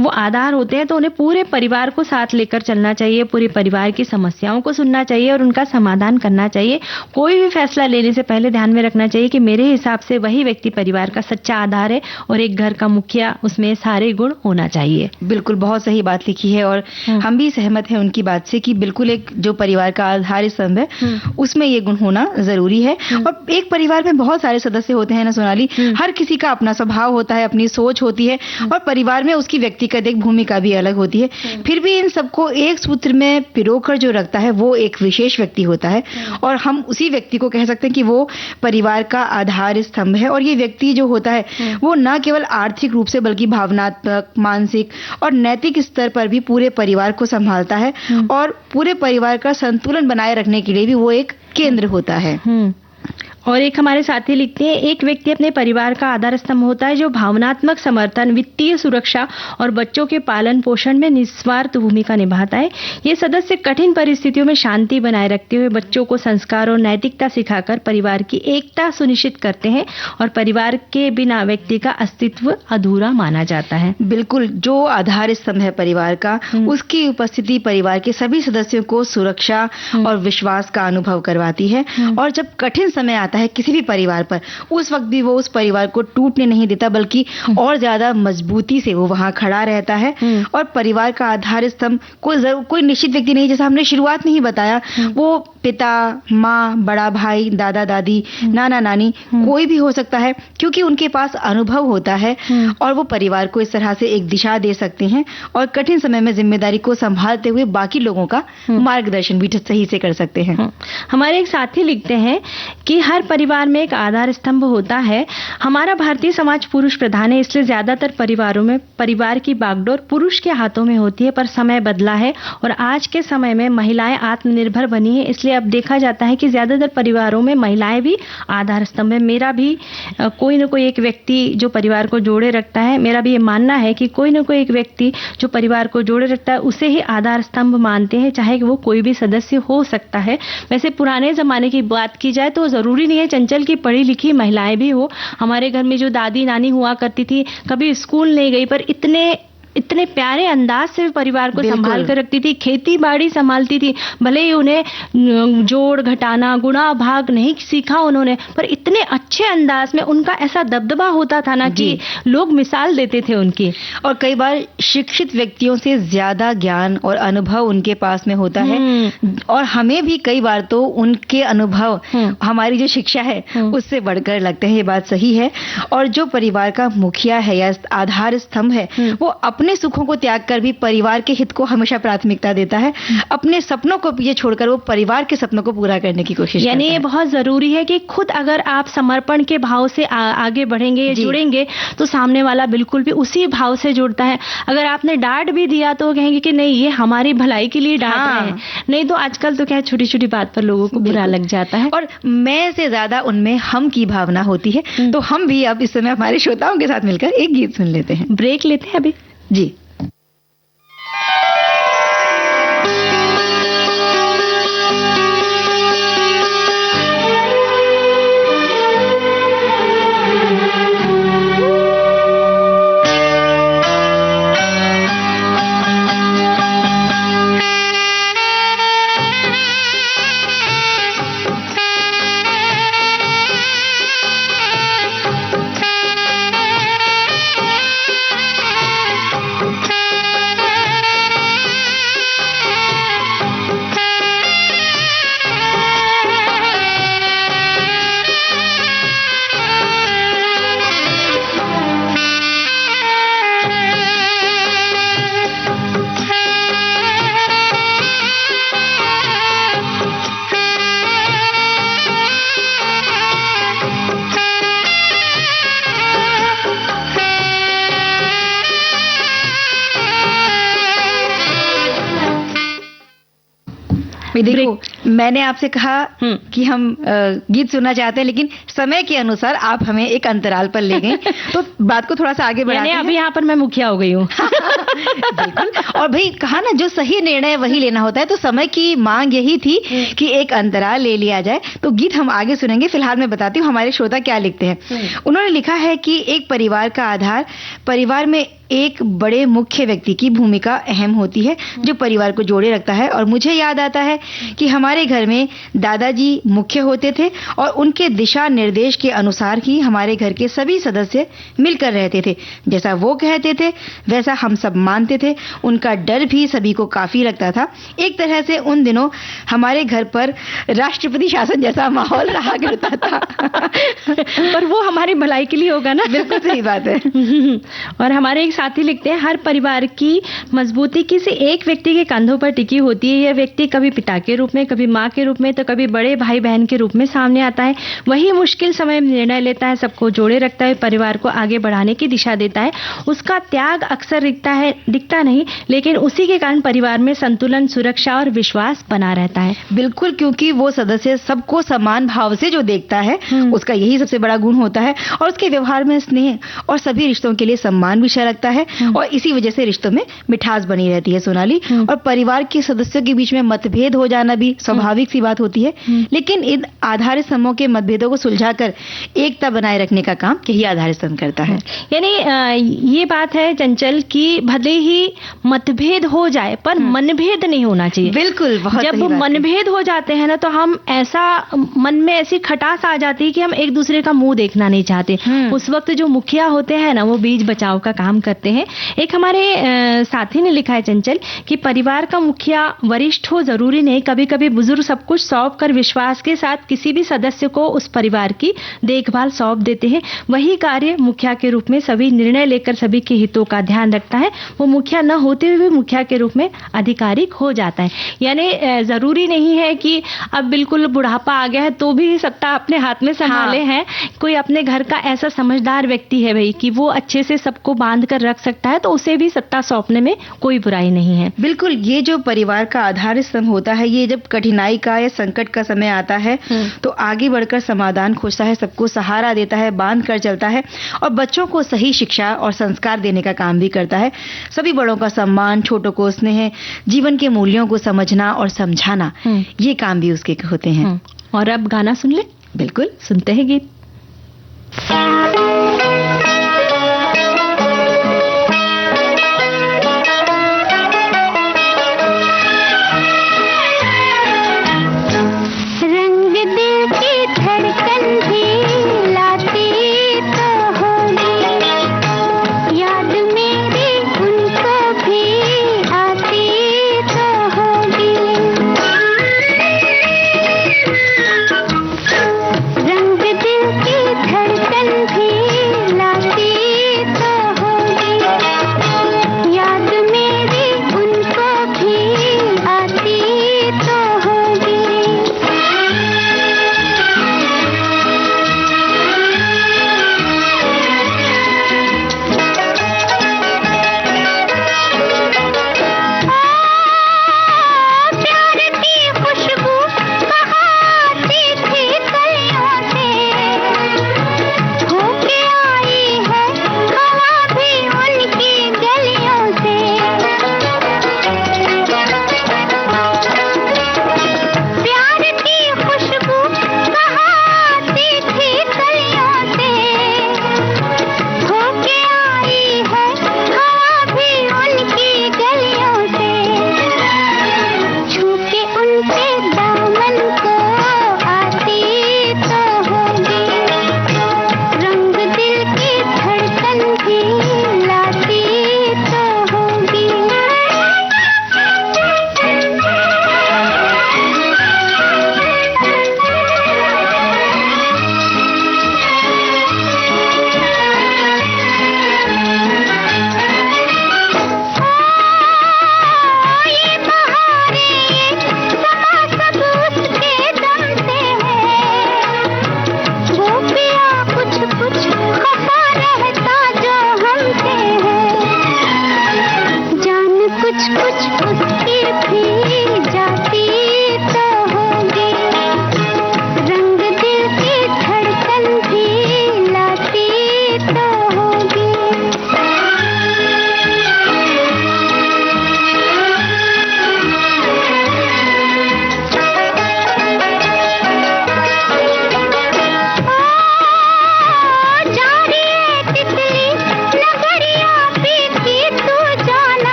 वो आधार होते हैं, तो उन्हें पूरे परिवार को साथ लेकर चलना चाहिए, पूरे परिवार की समस्याओं को सुनना चाहिए और उनका समाधान करना चाहिए। कोई भी फैसला लेने से पहले ध्यान में रखना चाहिए कि मेरे हिसाब से वही व्यक्ति परिवार का सच्चा आधार है और एक घर का मुखिया, उसमें सारे गुण होना चाहिए। बिल्कुल, बहुत सही बात लिखी है और हम भी सहमत हैं उनकी बात से कि बिल्कुल एक जो परिवार का आधार स्तंभ है उसमें ये गुण होना जरूरी है। और एक परिवार में बहुत सारे सदस्य होते हैं ना सोनाली, हर किसी का अपना स्वभाव होता है, अपनी सोच होती है और परिवार में उसकी व्यक्तिगत एक भूमिका भी अलग होती है। फिर भी इन सबको एक सूत्र में पिरोकर जो रखता है वो एक विशेष व्यक्ति होता है और हम उसी व्यक्ति को कह सकते हैं कि वो परिवार का आधार स्तंभ है। और ये व्यक्ति जो होता है वो न केवल आर्थिक रूप से बल्कि भावनात्मक, मानसिक और नैतिक स्तर पर भी पूरे परिवार को संभालता है और पूरे परिवार का संतुलन बनाए रखने के लिए भी वो एक केंद्र होता है। और एक हमारे साथी लिखते हैं, एक व्यक्ति अपने परिवार का आधार स्तंभ होता है जो भावनात्मक समर्थन, वित्तीय सुरक्षा और बच्चों के पालन पोषण में निस्वार्थ भूमिका निभाता है। ये सदस्य कठिन परिस्थितियों में शांति बनाए रखते हुए बच्चों को संस्कार और नैतिकता सिखाकर परिवार की एकता सुनिश्चित करते हैं और परिवार के बिना व्यक्ति का अस्तित्व अधूरा माना जाता है। बिल्कुल, जो आधार स्तंभ है परिवार का, उसकी उपस्थिति परिवार के सभी सदस्यों को सुरक्षा और विश्वास का अनुभव करवाती है। और जब कठिन समय आता है किसी भी परिवार पर, उस वक्त भी वो उस परिवार को टूटने नहीं देता बल्कि और ज्यादा मजबूती से वो वहां खड़ा रहता है। और परिवार का आधार स्तंभ कोई निश्चित व्यक्ति नहीं, जैसा हमने शुरुआत में ही बताया, वो पिता, माँ, बड़ा भाई, दादा दादी, नाना नानी, कोई भी हो सकता है, क्योंकि उनके पास अनुभव होता है और वो परिवार को इस तरह से एक दिशा दे सकते हैं और कठिन समय में जिम्मेदारी को संभालते हुए बाकी लोगों का मार्गदर्शन भी सही से कर सकते हैं। हमारे एक साथी लिखते हैं कि हर परिवार में एक आधार स्तंभ होता है। हमारा भारतीय समाज पुरुष प्रधान है, इसलिए ज्यादातर परिवारों में परिवार की बागडोर पुरुष के हाथों में होती है। पर समय बदला है और आज के समय में महिलाएं आत्मनिर्भर बनी है, इसलिए अब देखा जाता है कि ज्यादातर परिवारों में महिलाएं भी आधार स्तंभ है। मेरा भी कोई न कोई एक व्यक्ति जो परिवार को जोड़े रखता है, मेरा भी ये मानना है कि कोई न कोई एक व्यक्ति जो परिवार को जोड़े रखता है उसे ही आधार स्तंभ मानते हैं, चाहे वो कोई भी सदस्य हो सकता है। वैसे पुराने जमाने की बात की जाए तो जरूरी नहीं है चंचल की पढ़ी लिखी महिलाएं भी हो। हमारे घर में जो दादी नानी हुआ करती थी, कभी स्कूल नहीं गई, पर इतने प्यारे अंदाज से परिवार को संभाल कर रखती थी, खेती बाड़ी संभालती थी। भले ही उन्हें जोड़ घटाना, गुणा भाग नहीं सीखा उन्होंने, पर इतने अच्छे अंदाज में उनका ऐसा दबदबा होता था ना कि लोग मिसाल देते थे उनकी। और कई बार शिक्षित व्यक्तियों से ज्यादा ज्ञान और अनुभव उनके पास में होता है और हमें भी कई बार तो उनके अनुभव हमारी जो शिक्षा है उससे बढ़कर लगते हैं। ये बात सही है। और जो परिवार का मुखिया है या आधार स्तंभ है, वो अपने सुखों को त्याग कर भी परिवार के हित को हमेशा प्राथमिकता देता है। अपने सपनों को पीछे छोड़कर वो परिवार के सपनों को पूरा करने की कोशिश करता है। यानी ये बहुत जरूरी है कि खुद अगर आप समर्पण के भाव से आगे बढ़ेंगे, जुड़ेंगे, तो सामने वाला बिल्कुल भी उसी भाव से जुड़ता है। अगर आपने डांट भी दिया तो कहेंगे कि नहीं, ये हमारी भलाई के लिए डांट रहे हैं। नहीं तो आजकल तो क्या छोटी छोटी बात पर लोगों को बुरा लग जाता है और मैं से ज्यादा उनमें हम की भावना होती है। तो हम भी अब इस समय हमारे श्रोताओं के साथ मिलकर एक गीत सुन लेते हैं। ब्रेक लेते हैं अभी जी। देखो, मैंने आपसे कहा कि हम गीत सुनना चाहते हैं, लेकिन समय के अनुसार आप हमें एक अंतराल पर ले गए, तो बात को थोड़ा सा आगे बढ़ाते हैं। अभी यहाँ पर मैं मुखिया हो गई हूँ। बिल्कुल, और भाई कहा ना, जो सही निर्णय वही लेना होता है, तो समय की मांग यही थी कि एक अंतराल ले लिया जाए। तो गीत हम आगे सुनेंगे, फिलहाल मैं बताती हूँ हमारे श्रोता क्या लिखते हैं। उन्होंने लिखा है कि एक परिवार का आधार, परिवार में एक बड़े मुख्य व्यक्ति की भूमिका अहम होती है जो परिवार को जोड़े रखता है। और मुझे याद आता है कि हमारे घर में दादाजी मुख्य होते थे और उनके दिशा निर्देश के अनुसार ही हमारे घर के सभी सदस्य मिलकर रहते थे। जैसा वो कहते थे वैसा हम सब मानते थे। उनका डर भी सभी को काफी लगता था। एक तरह से उन दिनों हमारे घर पर राष्ट्रपति शासन जैसा माहौल रहा करता था। पर वो हमारी भलाई के लिए होगा ना। बिल्कुल सही बात है। और हमारे एक साथी लिखते हैं, हर परिवार की मजबूती किसी एक व्यक्ति के कंधों पर टिकी होती है। यह व्यक्ति कभी पिता के रूप में, कभी माँ के रूप में, तो कभी बड़े भाई बहन के रूप में सामने आता है। वही मुश्किल समय में निर्णय लेता है, सबको जोड़े रखता है, परिवार को आगे बढ़ाने की दिशा देता है। उसका त्याग अक्सर दिखता नहीं, लेकिन उसी के कारण परिवार में संतुलन, सुरक्षा और विश्वास बना रहता है। बिल्कुल, क्योंकि वो सदस्य सबको समान भाव से जो देखता है उसका यही सबसे बड़ा गुण होता है। और उसके व्यवहार में स्नेह और सभी रिश्तों के लिए सम्मान भी रखता है और इसी वजह से रिश्तों में मिठास बनी रहती है, सोनाली। और परिवार के सदस्यों के बीच में मतभेद हो जाना भी स्वाभाविक सी बात होती है, लेकिन इन आधारित स्तंभों के मतभेदों को सुलझाकर एकता बनाए रखने का काम यही आधारित स्तंभ करता है। यानी ये बात है चंचल कि भले ही मतभेद हो जाए पर मनभेद नहीं होना चाहिए। बिल्कुल, जब मनभेद हो जाते हैं ना, तो हम ऐसा मन में ऐसी खटास आ जाती है कि हम एक दूसरे का मुंह देखना नहीं चाहते। उस वक्त जो मुखिया होते हैं ना, वो बीच बचाव का काम करते हैं। एक हमारे साथी ने लिखा है चंचल कि परिवार का मुखिया वरिष्ठ हो जरूरी नहीं, कभी कभी बुजुर्ग सब कुछ सौंप कर विश्वास के साथ किसी भी सदस्य को उस परिवार की देखभाल सौंप देते हैं। वही कार्य मुखिया के रूप में सभी निर्णय लेकर सभी के हितों का ध्यान रखता है। वो मुखिया न होते हुए मुखिया के रूप में आधिकारिक हो जाता है। यानी जरूरी नहीं है कि अब बिल्कुल बुढ़ापा आ गया है तो भी सत्ता अपने हाथ में संभाले हैं। कोई अपने घर का ऐसा समझदार व्यक्ति है भाई कि वो अच्छे से सबको बांध कर रख सकता है, तो उसे भी सत्ता सौंपने में कोई बुराई नहीं है। बिल्कुल, ये जो परिवार का आधार स्तंभ होता है, ये जब कठिनाई का या संकट का समय आता है तो आगे बढ़कर समाधान खोजता है, सबको सहारा देता है, बांध कर चलता है और बच्चों को सही शिक्षा और संस्कार देने का काम भी करता है। सभी बड़ों का सम्मान, छोटों को स्नेह, जीवन के मूल्यों को समझना और समझाना, ये काम भी उसके होते हैं। और अब गाना सुन ले। बिल्कुल, सुनते हैं गीत। रंग दिल की धड़कन भी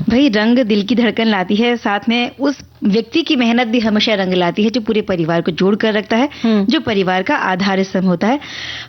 भाई रंग दिल की धड़कन लाती है, साथ में उस व्यक्ति की मेहनत भी हमेशा रंग लाती है जो पूरे परिवार को जोड़ कर रखता है, जो परिवार का आधार स्तंभ होता है।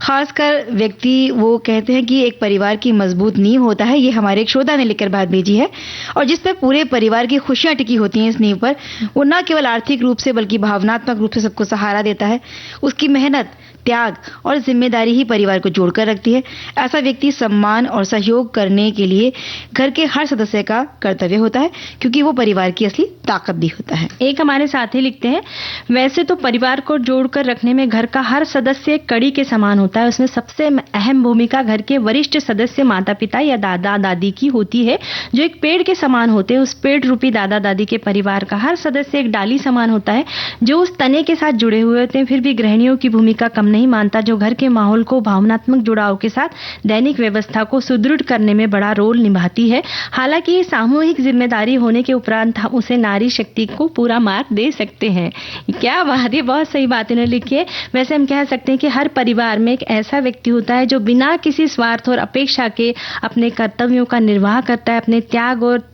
खासकर व्यक्ति वो कहते हैं कि एक परिवार की मजबूत नींव होता है। ये हमारे एक श्रोता ने लिखकर बात भेजी है, और जिस पर पूरे परिवार की खुशियां टिकी होती हैं इस नींव पर। वो न केवल आर्थिक रूप से बल्कि भावनात्मक रूप से सबको सहारा देता है। उसकी मेहनत, त्याग और जिम्मेदारी ही परिवार को जोड़कर रखती है। ऐसा व्यक्ति सम्मान और सहयोग करने के लिए घर के हर सदस्य का कर्तव्य होता है, क्योंकि वो परिवार की असली ताकत भी होता है। एक हमारे साथी लिखते हैं, वैसे तो परिवार को जोड़कर रखने में घर का हर सदस्य एक कड़ी के समान होता है। उसमें सबसे अहम भूमिका घर के वरिष्ठ सदस्य माता पिता या दादा दादी की होती है, जो एक पेड़ के समान होते हैं। उस पेड़ रूपी दादा दादी के परिवार का हर सदस्य एक डाली समान होता है, जो उस तने के साथ जुड़े हुए होते हैं। फिर भी गृहिणियों की भूमिका कम नहीं मानता, जो घर के माहौल को भावनात्मक जुड़ाव के साथ दैनिक व्यवस्था को सुदृढ़ करने में बड़ा रोल निभाती है। हालांकि ये सामूहिक जिम्मेदारी होने के उपरांत हम उसे नारी शक्ति को पूरा मार्क दे सकते हैं। क्या बात है, बहुत सही बात इन्होंने लिखी है। वैसे हम कह सकते हैं कि हर परिवार में एक ऐसा व्यक्ति होता है जो बिना किसी स्वार्थ और अपेक्षा के अपने कर्तव्यों का निर्वाह करता है, अपने त्याग और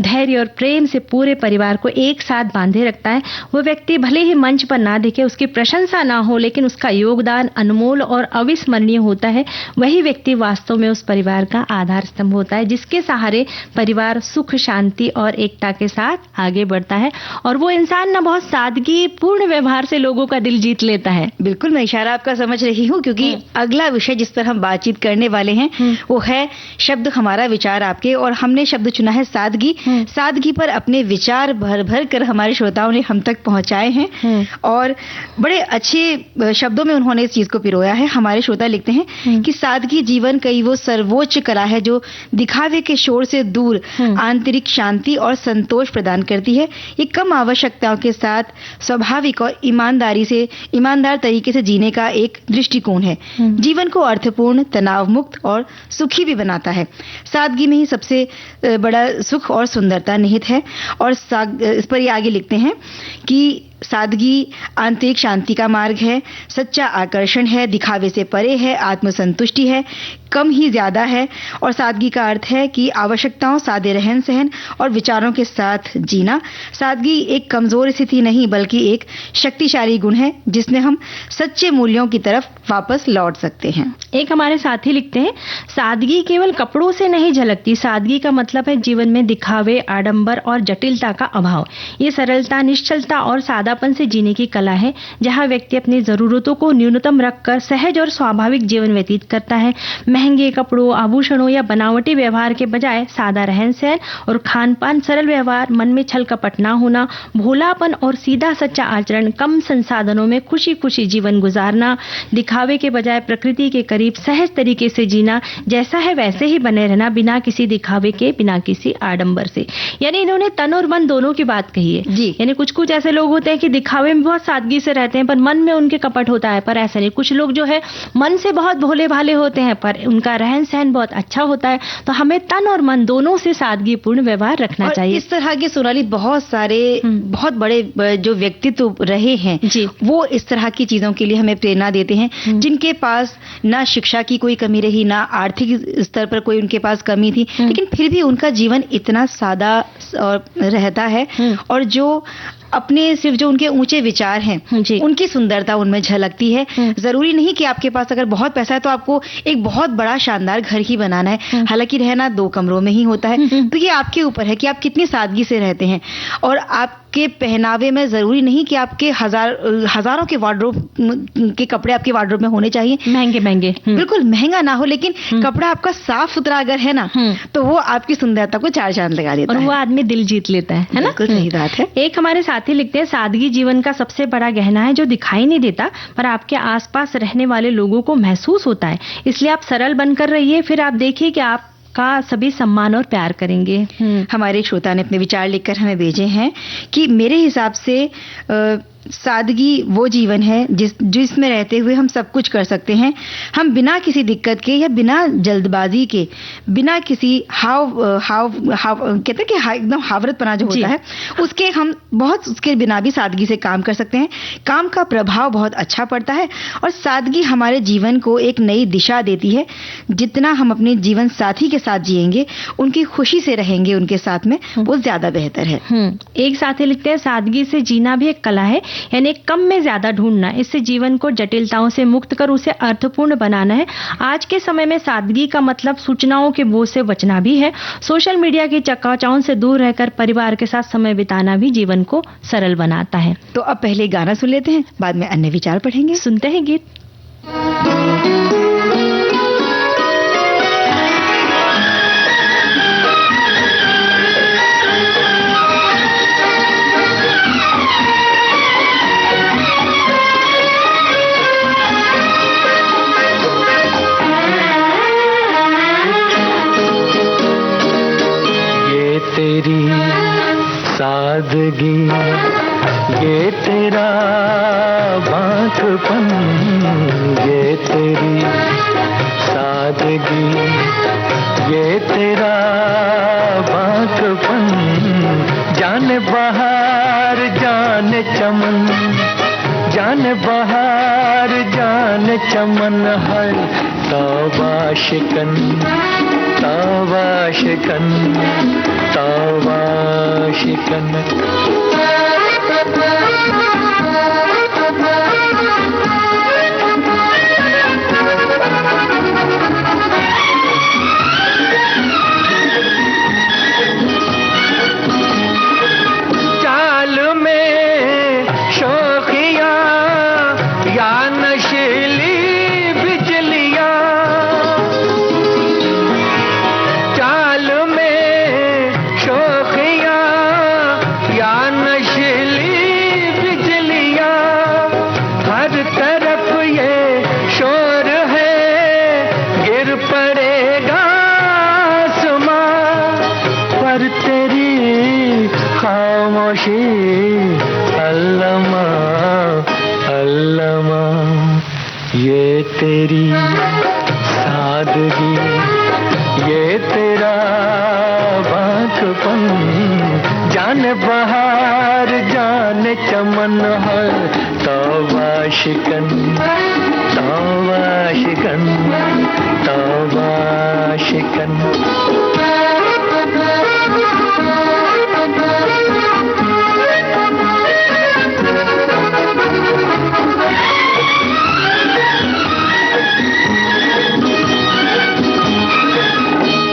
धैर्य और प्रेम से पूरे परिवार को एक साथ बांधे रखता है। वो व्यक्ति भले ही मंच पर ना दिखे, उसकी प्रशंसा ना हो, लेकिन उसका योगदान अनमोल और अविस्मरणीय होता है। वही व्यक्ति वास्तव में उस परिवार का आधार स्तंभ होता है, जिसके सहारे परिवार सुख, शांति और एकता के साथ आगे बढ़ता है। और वो इंसान ना बहुत सादगी पूर्ण व्यवहार से लोगों का दिल जीत लेता है। बिल्कुल, मैं इशारा आपका समझ रही हूँ, क्योंकि अगला विषय जिस पर हम बातचीत करने वाले हैं वो है शब्द हमारा विचार आपके, और हमने शब्द चुना है सादगी। सादगी पर अपने विचार भर भर कर हमारे श्रोताओं ने हम तक पहुंचाए हैं, और बड़े अच्छे शब्दों में उन्होंने इस चीज को पिरोया है। हमारे श्रोता लिखते हैं कि सादगी जीवन का वो सर्वोच्च कला है जो दिखावे के शोर से दूर आंतरिक शांति और संतोष प्रदान करती है। ये कम आवश्यकताओं के साथ स्वाभाविक और ईमानदार तरीके से जीने का एक दृष्टिकोण है। जीवन को अर्थपूर्ण, तनाव मुक्त और सुखी भी बनाता है। सादगी में ही सबसे बड़ा सुख और सुंदरता निहित है। और इस पर ये आगे लिखते हैं कि सादगी आंतरिक शांति का मार्ग है, सच्चा आकर्षण है, दिखावे से परे है, आत्मसंतुष्टि है, कम ही ज्यादा है। और सादगी का अर्थ है कि आवश्यकताओं, सादे रहन सहन और विचारों के साथ जीना। सादगी एक कमजोर स्थिति नहीं बल्कि एक शक्तिशाली गुण है, जिसमें हम सच्चे मूल्यों की तरफ वापस लौट सकते हैं। एक हमारे साथी लिखते हैं, सादगी केवल कपड़ों से नहीं झलकती। सादगी का मतलब है जीवन में दिखावे, आडंबर और जटिलता का अभाव। ये सरलता, निश्चलता और सादापन से जीने की कला है, जहां व्यक्ति अपनी जरूरतों को न्यूनतम रखकर सहज और स्वाभाविक जीवन व्यतीत करता है। महंगे कपड़ों, आभूषणों या बनावटी व्यवहार के बजाय सादा रहन सहन और खान पान, सरल व्यवहार, मन में छल कपट ना होना, भोलापन और सीधा सच्चा आचरण, कम संसाधनों में खुशी खुशी जीवन गुजारना, दिखावे के बजाय प्रकृति के करीब सहज तरीके से जीना, जैसा है वैसे ही बने रहना, बिना किसी दिखावे के, बिना किसी आडंबर से। यानी इन्होंने तन और मन दोनों की बात कही है जी। यानी कुछ कुछ ऐसे लोग होते हैं कि दिखावे में बहुत सादगी से रहते हैं पर मन में उनके कपट होता है, पर ऐसा नहीं। कुछ लोग जो है मन से बहुत भोले भाले होते हैं पर उनका रहन सहन बहुत अच्छा होता है। तो हमें तन और मन दोनों से सादगी पूर्ण व्यवहार रखना चाहिए। इस तरह के सोनाली बहुत सारे बहुत बड़े जो व्यक्तित्व रहे हैं जी, वो इस तरह की चीजों के लिए हमें प्रेरणा देते हैं, जिनके पास ना शिक्षा की कोई कमी रही, ना आर्थिक स्तर पर कोई उनके पास कमी थी, लेकिन फिर भी उनका जीवन इतना सादा और रहता है। और जो अपने सिर्फ जो उनके ऊंचे विचार हैं उनकी सुंदरता उनमें झलकती है। जरूरी नहीं कि आपके पास अगर बहुत पैसा है तो आपको एक बहुत बड़ा शानदार घर ही बनाना है, हालांकि रहना 2 कमरों में ही होता है। तो ये आपके ऊपर है कि आप कितनी सादगी से रहते हैं। और आपके पहनावे में जरूरी नहीं कि आपके हजारों के वार्डरोब के कपड़े आपके वार्डरोब में होने चाहिए, महंगे बिल्कुल महंगा ना हो, लेकिन कपड़ा आपका साफ सुथरा अगर है ना तो वो आपकी सुंदरता को 4 चांद लगा देता है और वो आदमी दिल जीत लेता है ना। बिल्कुल सही बात है। एक हमारे साथी लिखते हैं, सादगी जीवन का सबसे बड़ा गहना है जो दिखाई नहीं देता पर आपके आसपास रहने वाले लोगों को महसूस होता है। इसलिए आप सरल बनकर रहिए, फिर आप देखिए कि आप का सभी सम्मान और प्यार करेंगे। हमारे एक श्रोता ने अपने विचार लिखकर हमें भेजे हैं कि मेरे हिसाब से सादगी वो जीवन है जिसमें रहते हुए हम सब कुछ कर सकते हैं। हम बिना किसी दिक्कत के या बिना जल्दबाजी के, बिना किसी कहते हैं कि एकदम हावरतपना जो होता है उसके, हम बहुत उसके बिना भी सादगी से काम कर सकते हैं। काम का प्रभाव बहुत अच्छा पड़ता है और सादगी हमारे जीवन को एक नई दिशा देती है। जितना हम अपने जीवन साथी के साथ जिएंगे, उनकी खुशी से रहेंगे उनके साथ में, वो ज्यादा बेहतर है। एक साथी लिखते हैं, सादगी से जीना भी एक कला है, यानी कम में ज्यादा ढूंढना। इससे जीवन को जटिलताओं से मुक्त कर उसे अर्थपूर्ण बनाना है। आज के समय में सादगी का मतलब सूचनाओं के बोझ से बचना भी है। सोशल मीडिया की चकाचौंध से दूर रहकर परिवार के साथ समय बिताना भी जीवन को सरल बनाता है। तो अब पहले गाना सुन लेते हैं, बाद में अन्य विचार पढ़ेंगे। सुनते हैं गीत। तेरी सादगी, ये तेरा बांकपन, ये तेरी सादगी, ये तेरा बांकपन, जान बहार जान चमन, जान बहार जान चमन, हर तौबा शिकन, तौबा शिकन, तौबा शिकन। चाल में शोखिया या नशीली बिजलियां, चाल में शोखिया या नशीली बिजलियां, हर तरफ ये शोर है, गिर पड़ेगा आसमां, पर तेरी खामोशी अल्लमा, अल्लमा, ये तेरी सादगी, ये तेरा बांकपन, जान बहार जान चमन, हर तौबा शिकन, तौबा शिकन, तौबा शिकन।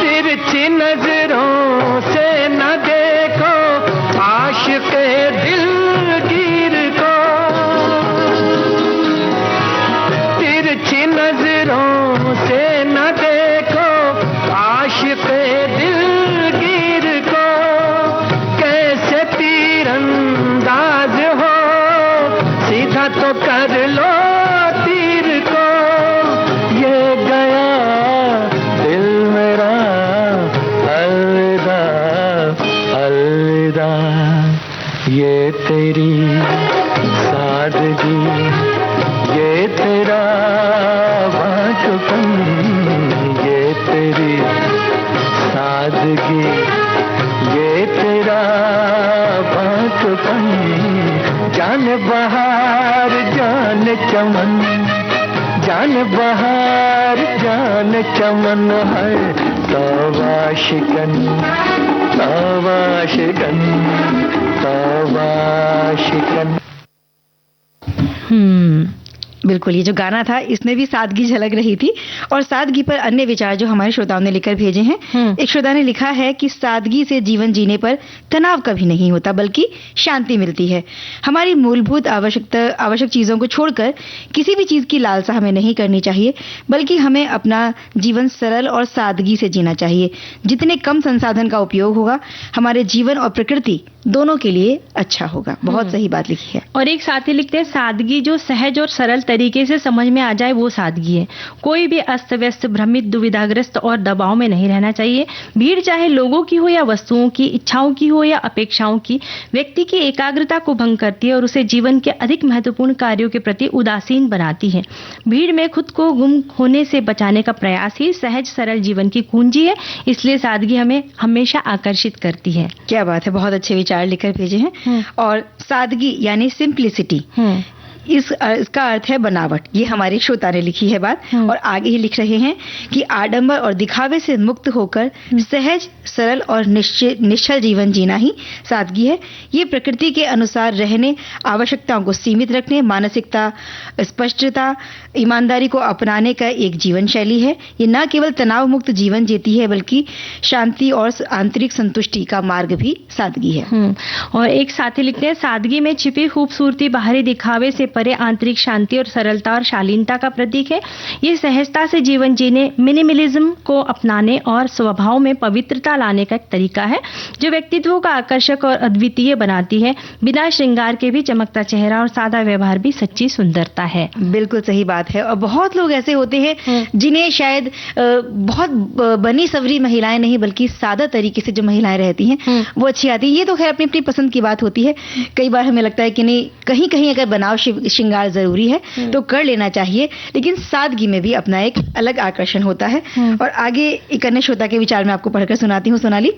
तिरछी नजरों से न देखो आशिक़े दिलगीर को, तिरछी नजरों से न देखो आशिक़े दिलगीर को, कैसे तीरंदाज हो सीधा तो कर लो तीर को, ये गया दिल मेरा अलविदा, अलविदा, ये तेरी सादगी, ये तेरा बांकपन, ये तेरी सादगी, ये तेरा बांकपन, जान बहार जान चमन, जान बहार जान चमन, हर तौबा शिकन, तौबा शिकन, तौबा शिकन। बिल्कुल, ये जो गाना था इसमें भी सादगी झलक रही थी। और सादगी पर अन्य विचार जो हमारे श्रोताओं ने लिखकर भेजे हैं। एक श्रोता ने लिखा है कि सादगी से जीवन जीने पर तनाव कभी नहीं होता, बल्कि शांति मिलती है। हमारी मूलभूत आवश्यक चीजों को छोड़कर किसी भी चीज की लालसा हमें नहीं करनी चाहिए, बल्कि हमें अपना जीवन सरल और सादगी से जीना चाहिए। जितने कम संसाधन का उपयोग होगा, हमारे जीवन और प्रकृति दोनों के लिए अच्छा होगा। बहुत सही बात लिखी है। और एक साथी लिखते हैं, सादगी जो सहज और सरल तरीके से समझ में आ जाए वो सादगी है। कोई भी अस्त व्यस्त, भ्रमित, दुविधाग्रस्त और दबाव में नहीं रहना चाहिए। भीड़ चाहे लोगों की हो या वस्तुओं की, इच्छाओं की हो या अपेक्षाओं की, व्यक्ति की एकाग्रता को भंग करती है और उसे जीवन के अधिक महत्वपूर्ण कार्यों के प्रति उदासीन बनाती है। भीड़ में खुद को गुम होने से बचाने का प्रयास ही सहज सरल जीवन की कुंजी है। इसलिए सादगी हमें हमेशा आकर्षित करती है। क्या बात है, बहुत अच्छे विचार लिखकर भेजे हैं। और सादगी यानी सिंप्लिसिटी, इसका अर्थ है बनावट। ये हमारे श्रोता ने लिखी है बात। और आगे ही लिख रहे हैं कि आडंबर और दिखावे से मुक्त होकर सहज सरल और निश्चल जीवन जीना ही सादगी है। ये प्रकृति के अनुसार रहने, आवश्यकताओं को सीमित रखने, मानसिकता, स्पष्टता, ईमानदारी को अपनाने का एक जीवन शैली है। ये न केवल तनाव मुक्त जीवन जीती है बल्कि शांति और आंतरिक संतुष्टि का मार्ग भी सादगी है। और एक साथी लिखते हैं, सादगी में छिपी खूबसूरती बाहरी दिखावे से परे आंतरिक शांति और सरलता और शालीनता का प्रतीक है। ये सहजता से जीवन जीने, मिनिमलिज्म को अपनाने और स्वभाव में पवित्रता लाने का एक तरीका है जो व्यक्तित्व को आकर्षक और अद्वितीय बनाती है। बिना श्रृंगार के भी चमकता चेहरा और सादा व्यवहार भी सच्ची सुंदरता है। बिल्कुल सही बात है। और बहुत लोग ऐसे होते हैं जिन्हें शायद बहुत बनी सवरी महिलाएं नहीं बल्कि सादा तरीके से जो महिलाएं रहती हैं वो अच्छी आती है। ये तो खैर अपनी अपनी पसंद की बात होती है। कई बार हमें लगता है कि नहीं, कहीं कहीं अगर बनाव श्रृंगार जरूरी है तो कर लेना चाहिए, लेकिन सादगी में भी अपना एक अलग आकर्षण होता है। और आगे एक अन्य श्रोता के विचार में आपको पढ़कर सुनाती हूँ सोनाली।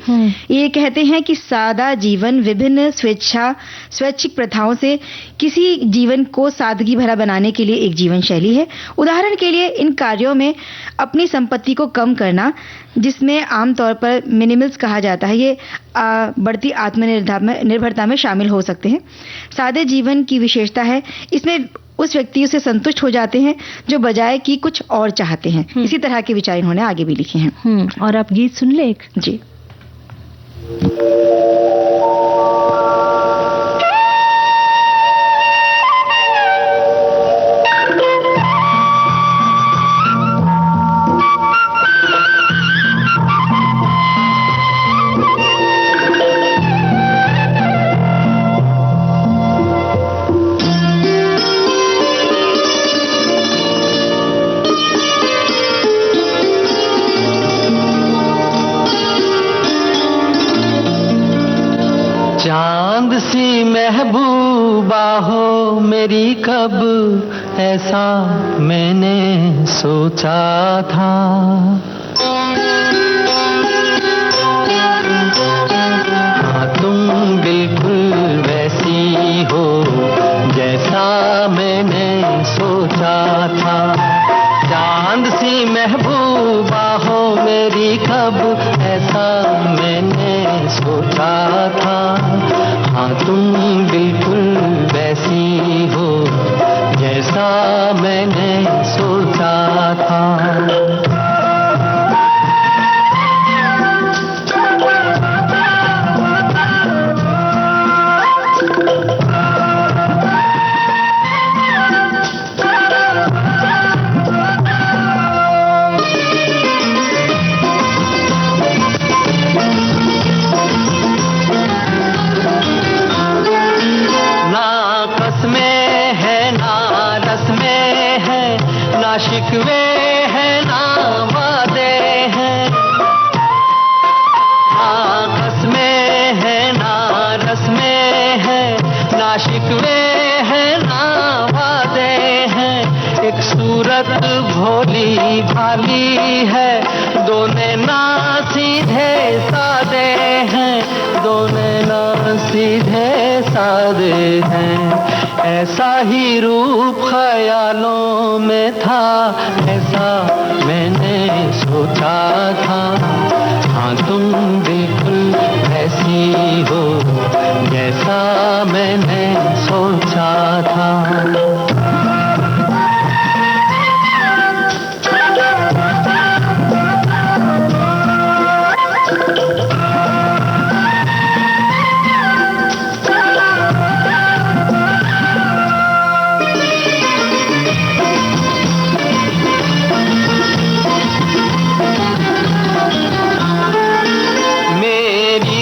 ये कहते हैं कि सादा जीवन विभिन्न स्वैच्छिक प्रथाओं से किसी जीवन को सादगी भरा बनाने के लिए एक जीवन शैली है। उदाहरण के लिए इन कार्यों में अपनी संपत्ति को कम करना, जिसमें आमतौर पर मिनिमल्स कहा जाता है, ये बढ़ती आत्मनिर्भरता में शामिल हो सकते हैं। सादे जीवन की विशेषता है इसमें उस व्यक्ति से संतुष्ट हो जाते हैं जो बजाय कि कुछ और चाहते हैं। इसी तरह के विचार इन्होंने आगे भी लिखे हैं। और अब गीत सुन ले एक। जी। चांद सी महबूबा हो मेरी, कब ऐसा मैंने सोचा था। हाँ, तुम बिल्कुल वैसी हो जैसा मैंने सोचा था। चांद सी महबूबा हो मेरी, कब ऐसा मैंने सोचा था। हाँ, तुम बिल्कुल वैसी हो जैसा मैंने सोचा था। शिकवे हैं ना वादे हैं, आपस में है ना रस्में हैं, ना शिकवे हैं ना वादे हैं। एक सूरत भोली भाली है, दोनों ना सीधे सादे हैं, दोनों ना सीधे सादे हैं। ऐसा ही रूप ख्यालों में था, ऐसा मैंने सोचा था। हाँ, तुम बिल्कुल ऐसी हो जैसा मैंने सोचा था।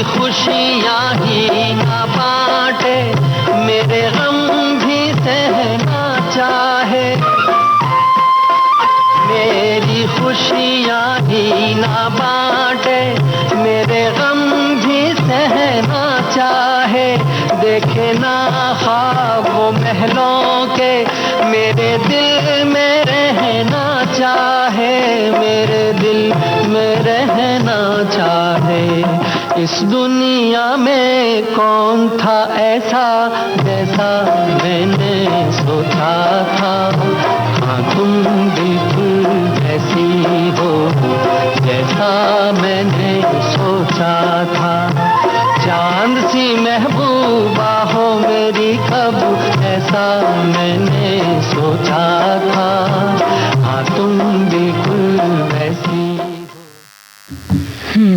खुशियाँ ही खुशियाँ ही ना बांटे, मेरे गम भी सहना चाहे, देखे ना ख्वाब वो महलों के, मेरे दिल में रहना चाहे, मेरे दिल में रहना चाहे। इस दुनिया में कौन था ऐसा जैसा मैंने सोचा था, हाँ तुम बिल्कुल वैसी हो जैसा मैंने सोचा था। चांद सी महबूबा हो मेरी कब, ऐसा मैंने सोचा था, हाँ तुम बिल्कुल वैसी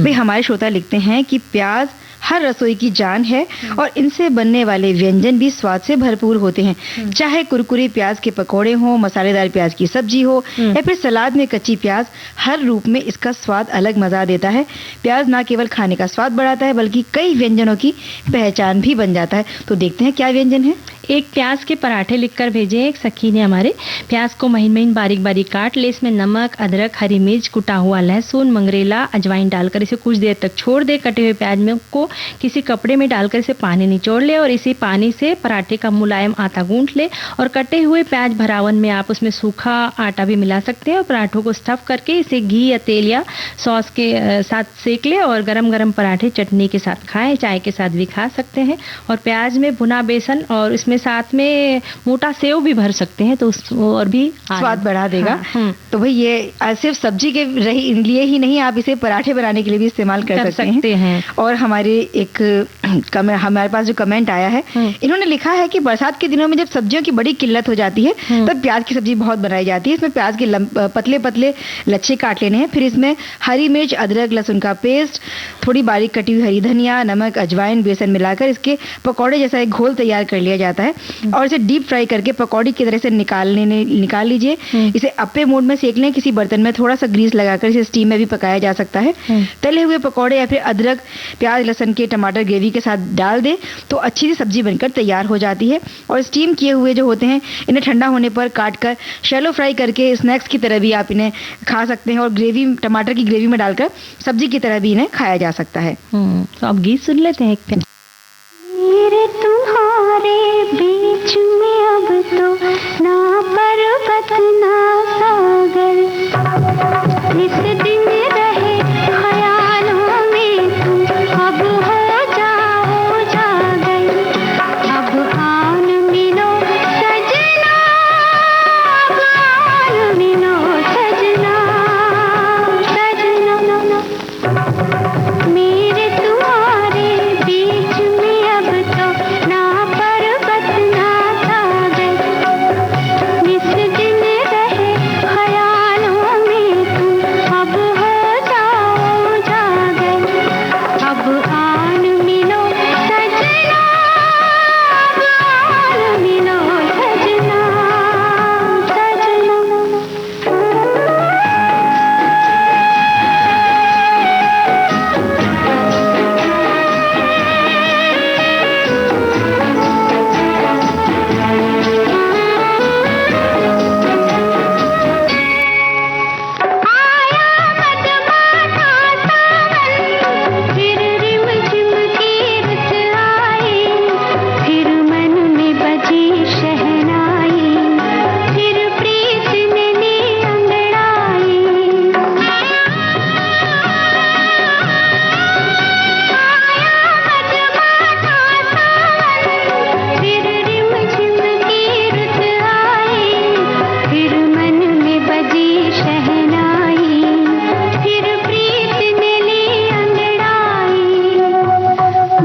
भाई हमारे श्रोता लिखते हैं कि प्याज हर रसोई की जान है और इनसे बनने वाले व्यंजन भी स्वाद से भरपूर होते हैं। चाहे कुरकुरे प्याज के पकोड़े हो, मसालेदार प्याज की सब्जी हो या फिर सलाद में कच्ची प्याज, हर रूप में इसका स्वाद अलग मजा देता है। प्याज ना केवल खाने का स्वाद बढ़ाता है बल्कि कई व्यंजनों की पहचान भी बन जाता है। तो देखते हैं क्या व्यंजन है। एक प्याज के पराठे लिखकर भेजे एक सखी ने हमारे। प्याज को महीन महीन बारीक बारीक काट ले, इसमें नमक, अदरक, हरी मिर्च, कुटा हुआ लहसुन, मंगरेला, अजवाइन डालकर इसे कुछ देर तक छोड़ दे। कटे हुए प्याज में को किसी कपड़े में डालकर इसे पानी निचोड़ ले और इसी पानी से पराठे का मुलायम आटा गूंथ ले और कटे हुए प्याज भरावन में आप उसमें सूखा आटा भी मिला सकते हैं और पराठों को स्टफ करके इसे घी या तेल या सॉस के साथ सेक ले और गरम गरम पराठे चटनी के साथ खाएं, चाय के साथ भी खा सकते हैं। और प्याज में भुना बेसन और इसमें साथ में मोटा सेव भी भर सकते हैं तो और भी स्वाद बढ़ा देगा। हाँ, तो भाई ये सिर्फ सब्जी के लिए ही नहीं, आप इसे पराठे बनाने के लिए भी इस्तेमाल कर सकते हैं। और हमारे हमारे पास जो कमेंट आया है, इन्होंने लिखा है कि बरसात के दिनों में जब सब्जियों की बड़ी किल्लत हो जाती है तब प्याज की सब्जी बहुत बनाई जाती है। इसमें प्याज के पतले पतले लच्छे काट लेने हैं, फिर इसमें हरी मिर्च, अदरक, लहसुन का पेस्ट, थोड़ी बारीक कटी हुई हरी धनिया, नमक, अजवाइन, बेसन मिलाकर इसके पकौड़े जैसा एक घोल तैयार कर लिया जाता है और इसे डीप फ्राई करके पकौड़ी की तरह से निकाल लीजिए। इसे अप्पे मोड में सेक लें। किसी बर्तन में थोड़ा सा ग्रीस लगाकर इसे स्टीम में भी पकाया जा सकता है। तले हुए पकौड़े या फिर अदरक, प्याज, लहसुन के टमाटर ग्रेवी के साथ डाल दे तो अच्छी सी सब्जी बनकर तैयार हो जाती है। और स्टीम किए हुए जो होते हैं इन्हें ठंडा होने पर काट कर शैलो फ्राई करके स्नैक्स की तरह भी आप इन्हें खा सकते हैं और टमाटर की ग्रेवी में डालकर सब्जी की तरह भी इन्हें खाया जा सकता है। तो आप गीत सुन लेते हैं। मेरे तुम्हारे बीच में अब तो ना पर्वत ना सागर, इस दिन रहे ख्यालों में तुम, अब हो जाओ जागर, अब आन मिलो सजना, अब आन मिलो सजना, सजना मेरे तुम्हारे बीच में अब तो ना पर्वत ना सागर, इस दिन रहे ख्यालों में तुम, अब हो जाओ जागर, अब आन मिलो सजना, अब आन मिलो सजना, सजना। आया मदमाता सावन, फिर रिमझिम की रुत आई, फिर मन में बजी शहनाई, फिर प्रीत ने ली अंगड़ाई। आया मदमाता सावन, फिर रिमझिम की रुत आई, फिर मन में बजी शहनाई, फिर प्रीत ने ली अंगड़ाई।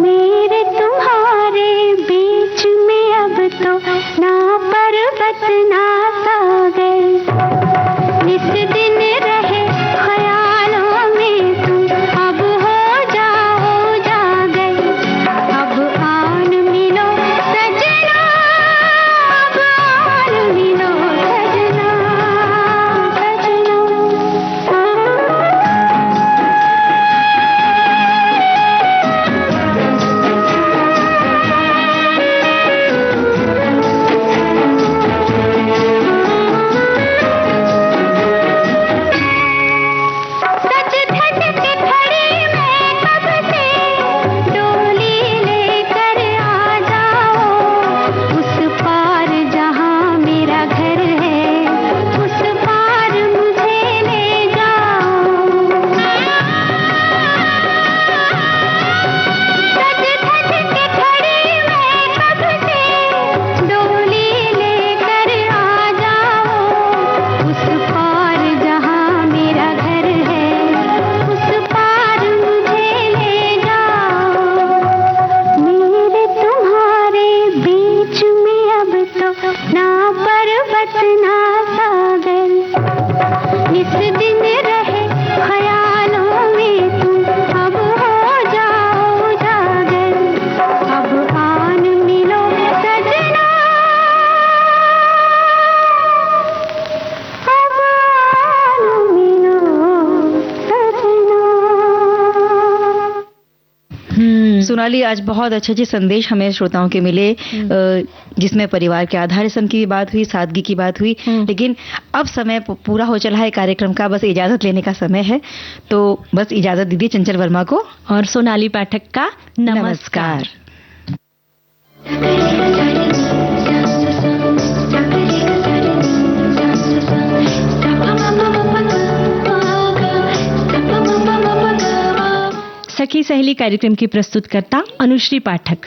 मेरे तुम्हारे बीच में अब तो ना पर्वत ना सागर, इस दिन रहे ख्यालों में तुम, अब हो जाओ जागर, अब आन मिलो सजना, अब आन मिलो सजना, सजना। सोनाली, आज बहुत अच्छे संदेश हमें श्रोताओं के मिले, जिसमें परिवार के आधार स्तंभ की बात हुई, सादगी की बात हुई, लेकिन अब समय पूरा हो चला है कार्यक्रम का, बस इजाजत लेने का समय है। तो बस इजाजत दीजिए चंचल वर्मा को और सोनाली पाठक का नमस्कार। सखी सहेली कार्यक्रम की प्रस्तुतकर्ता अनुश्री पाठक।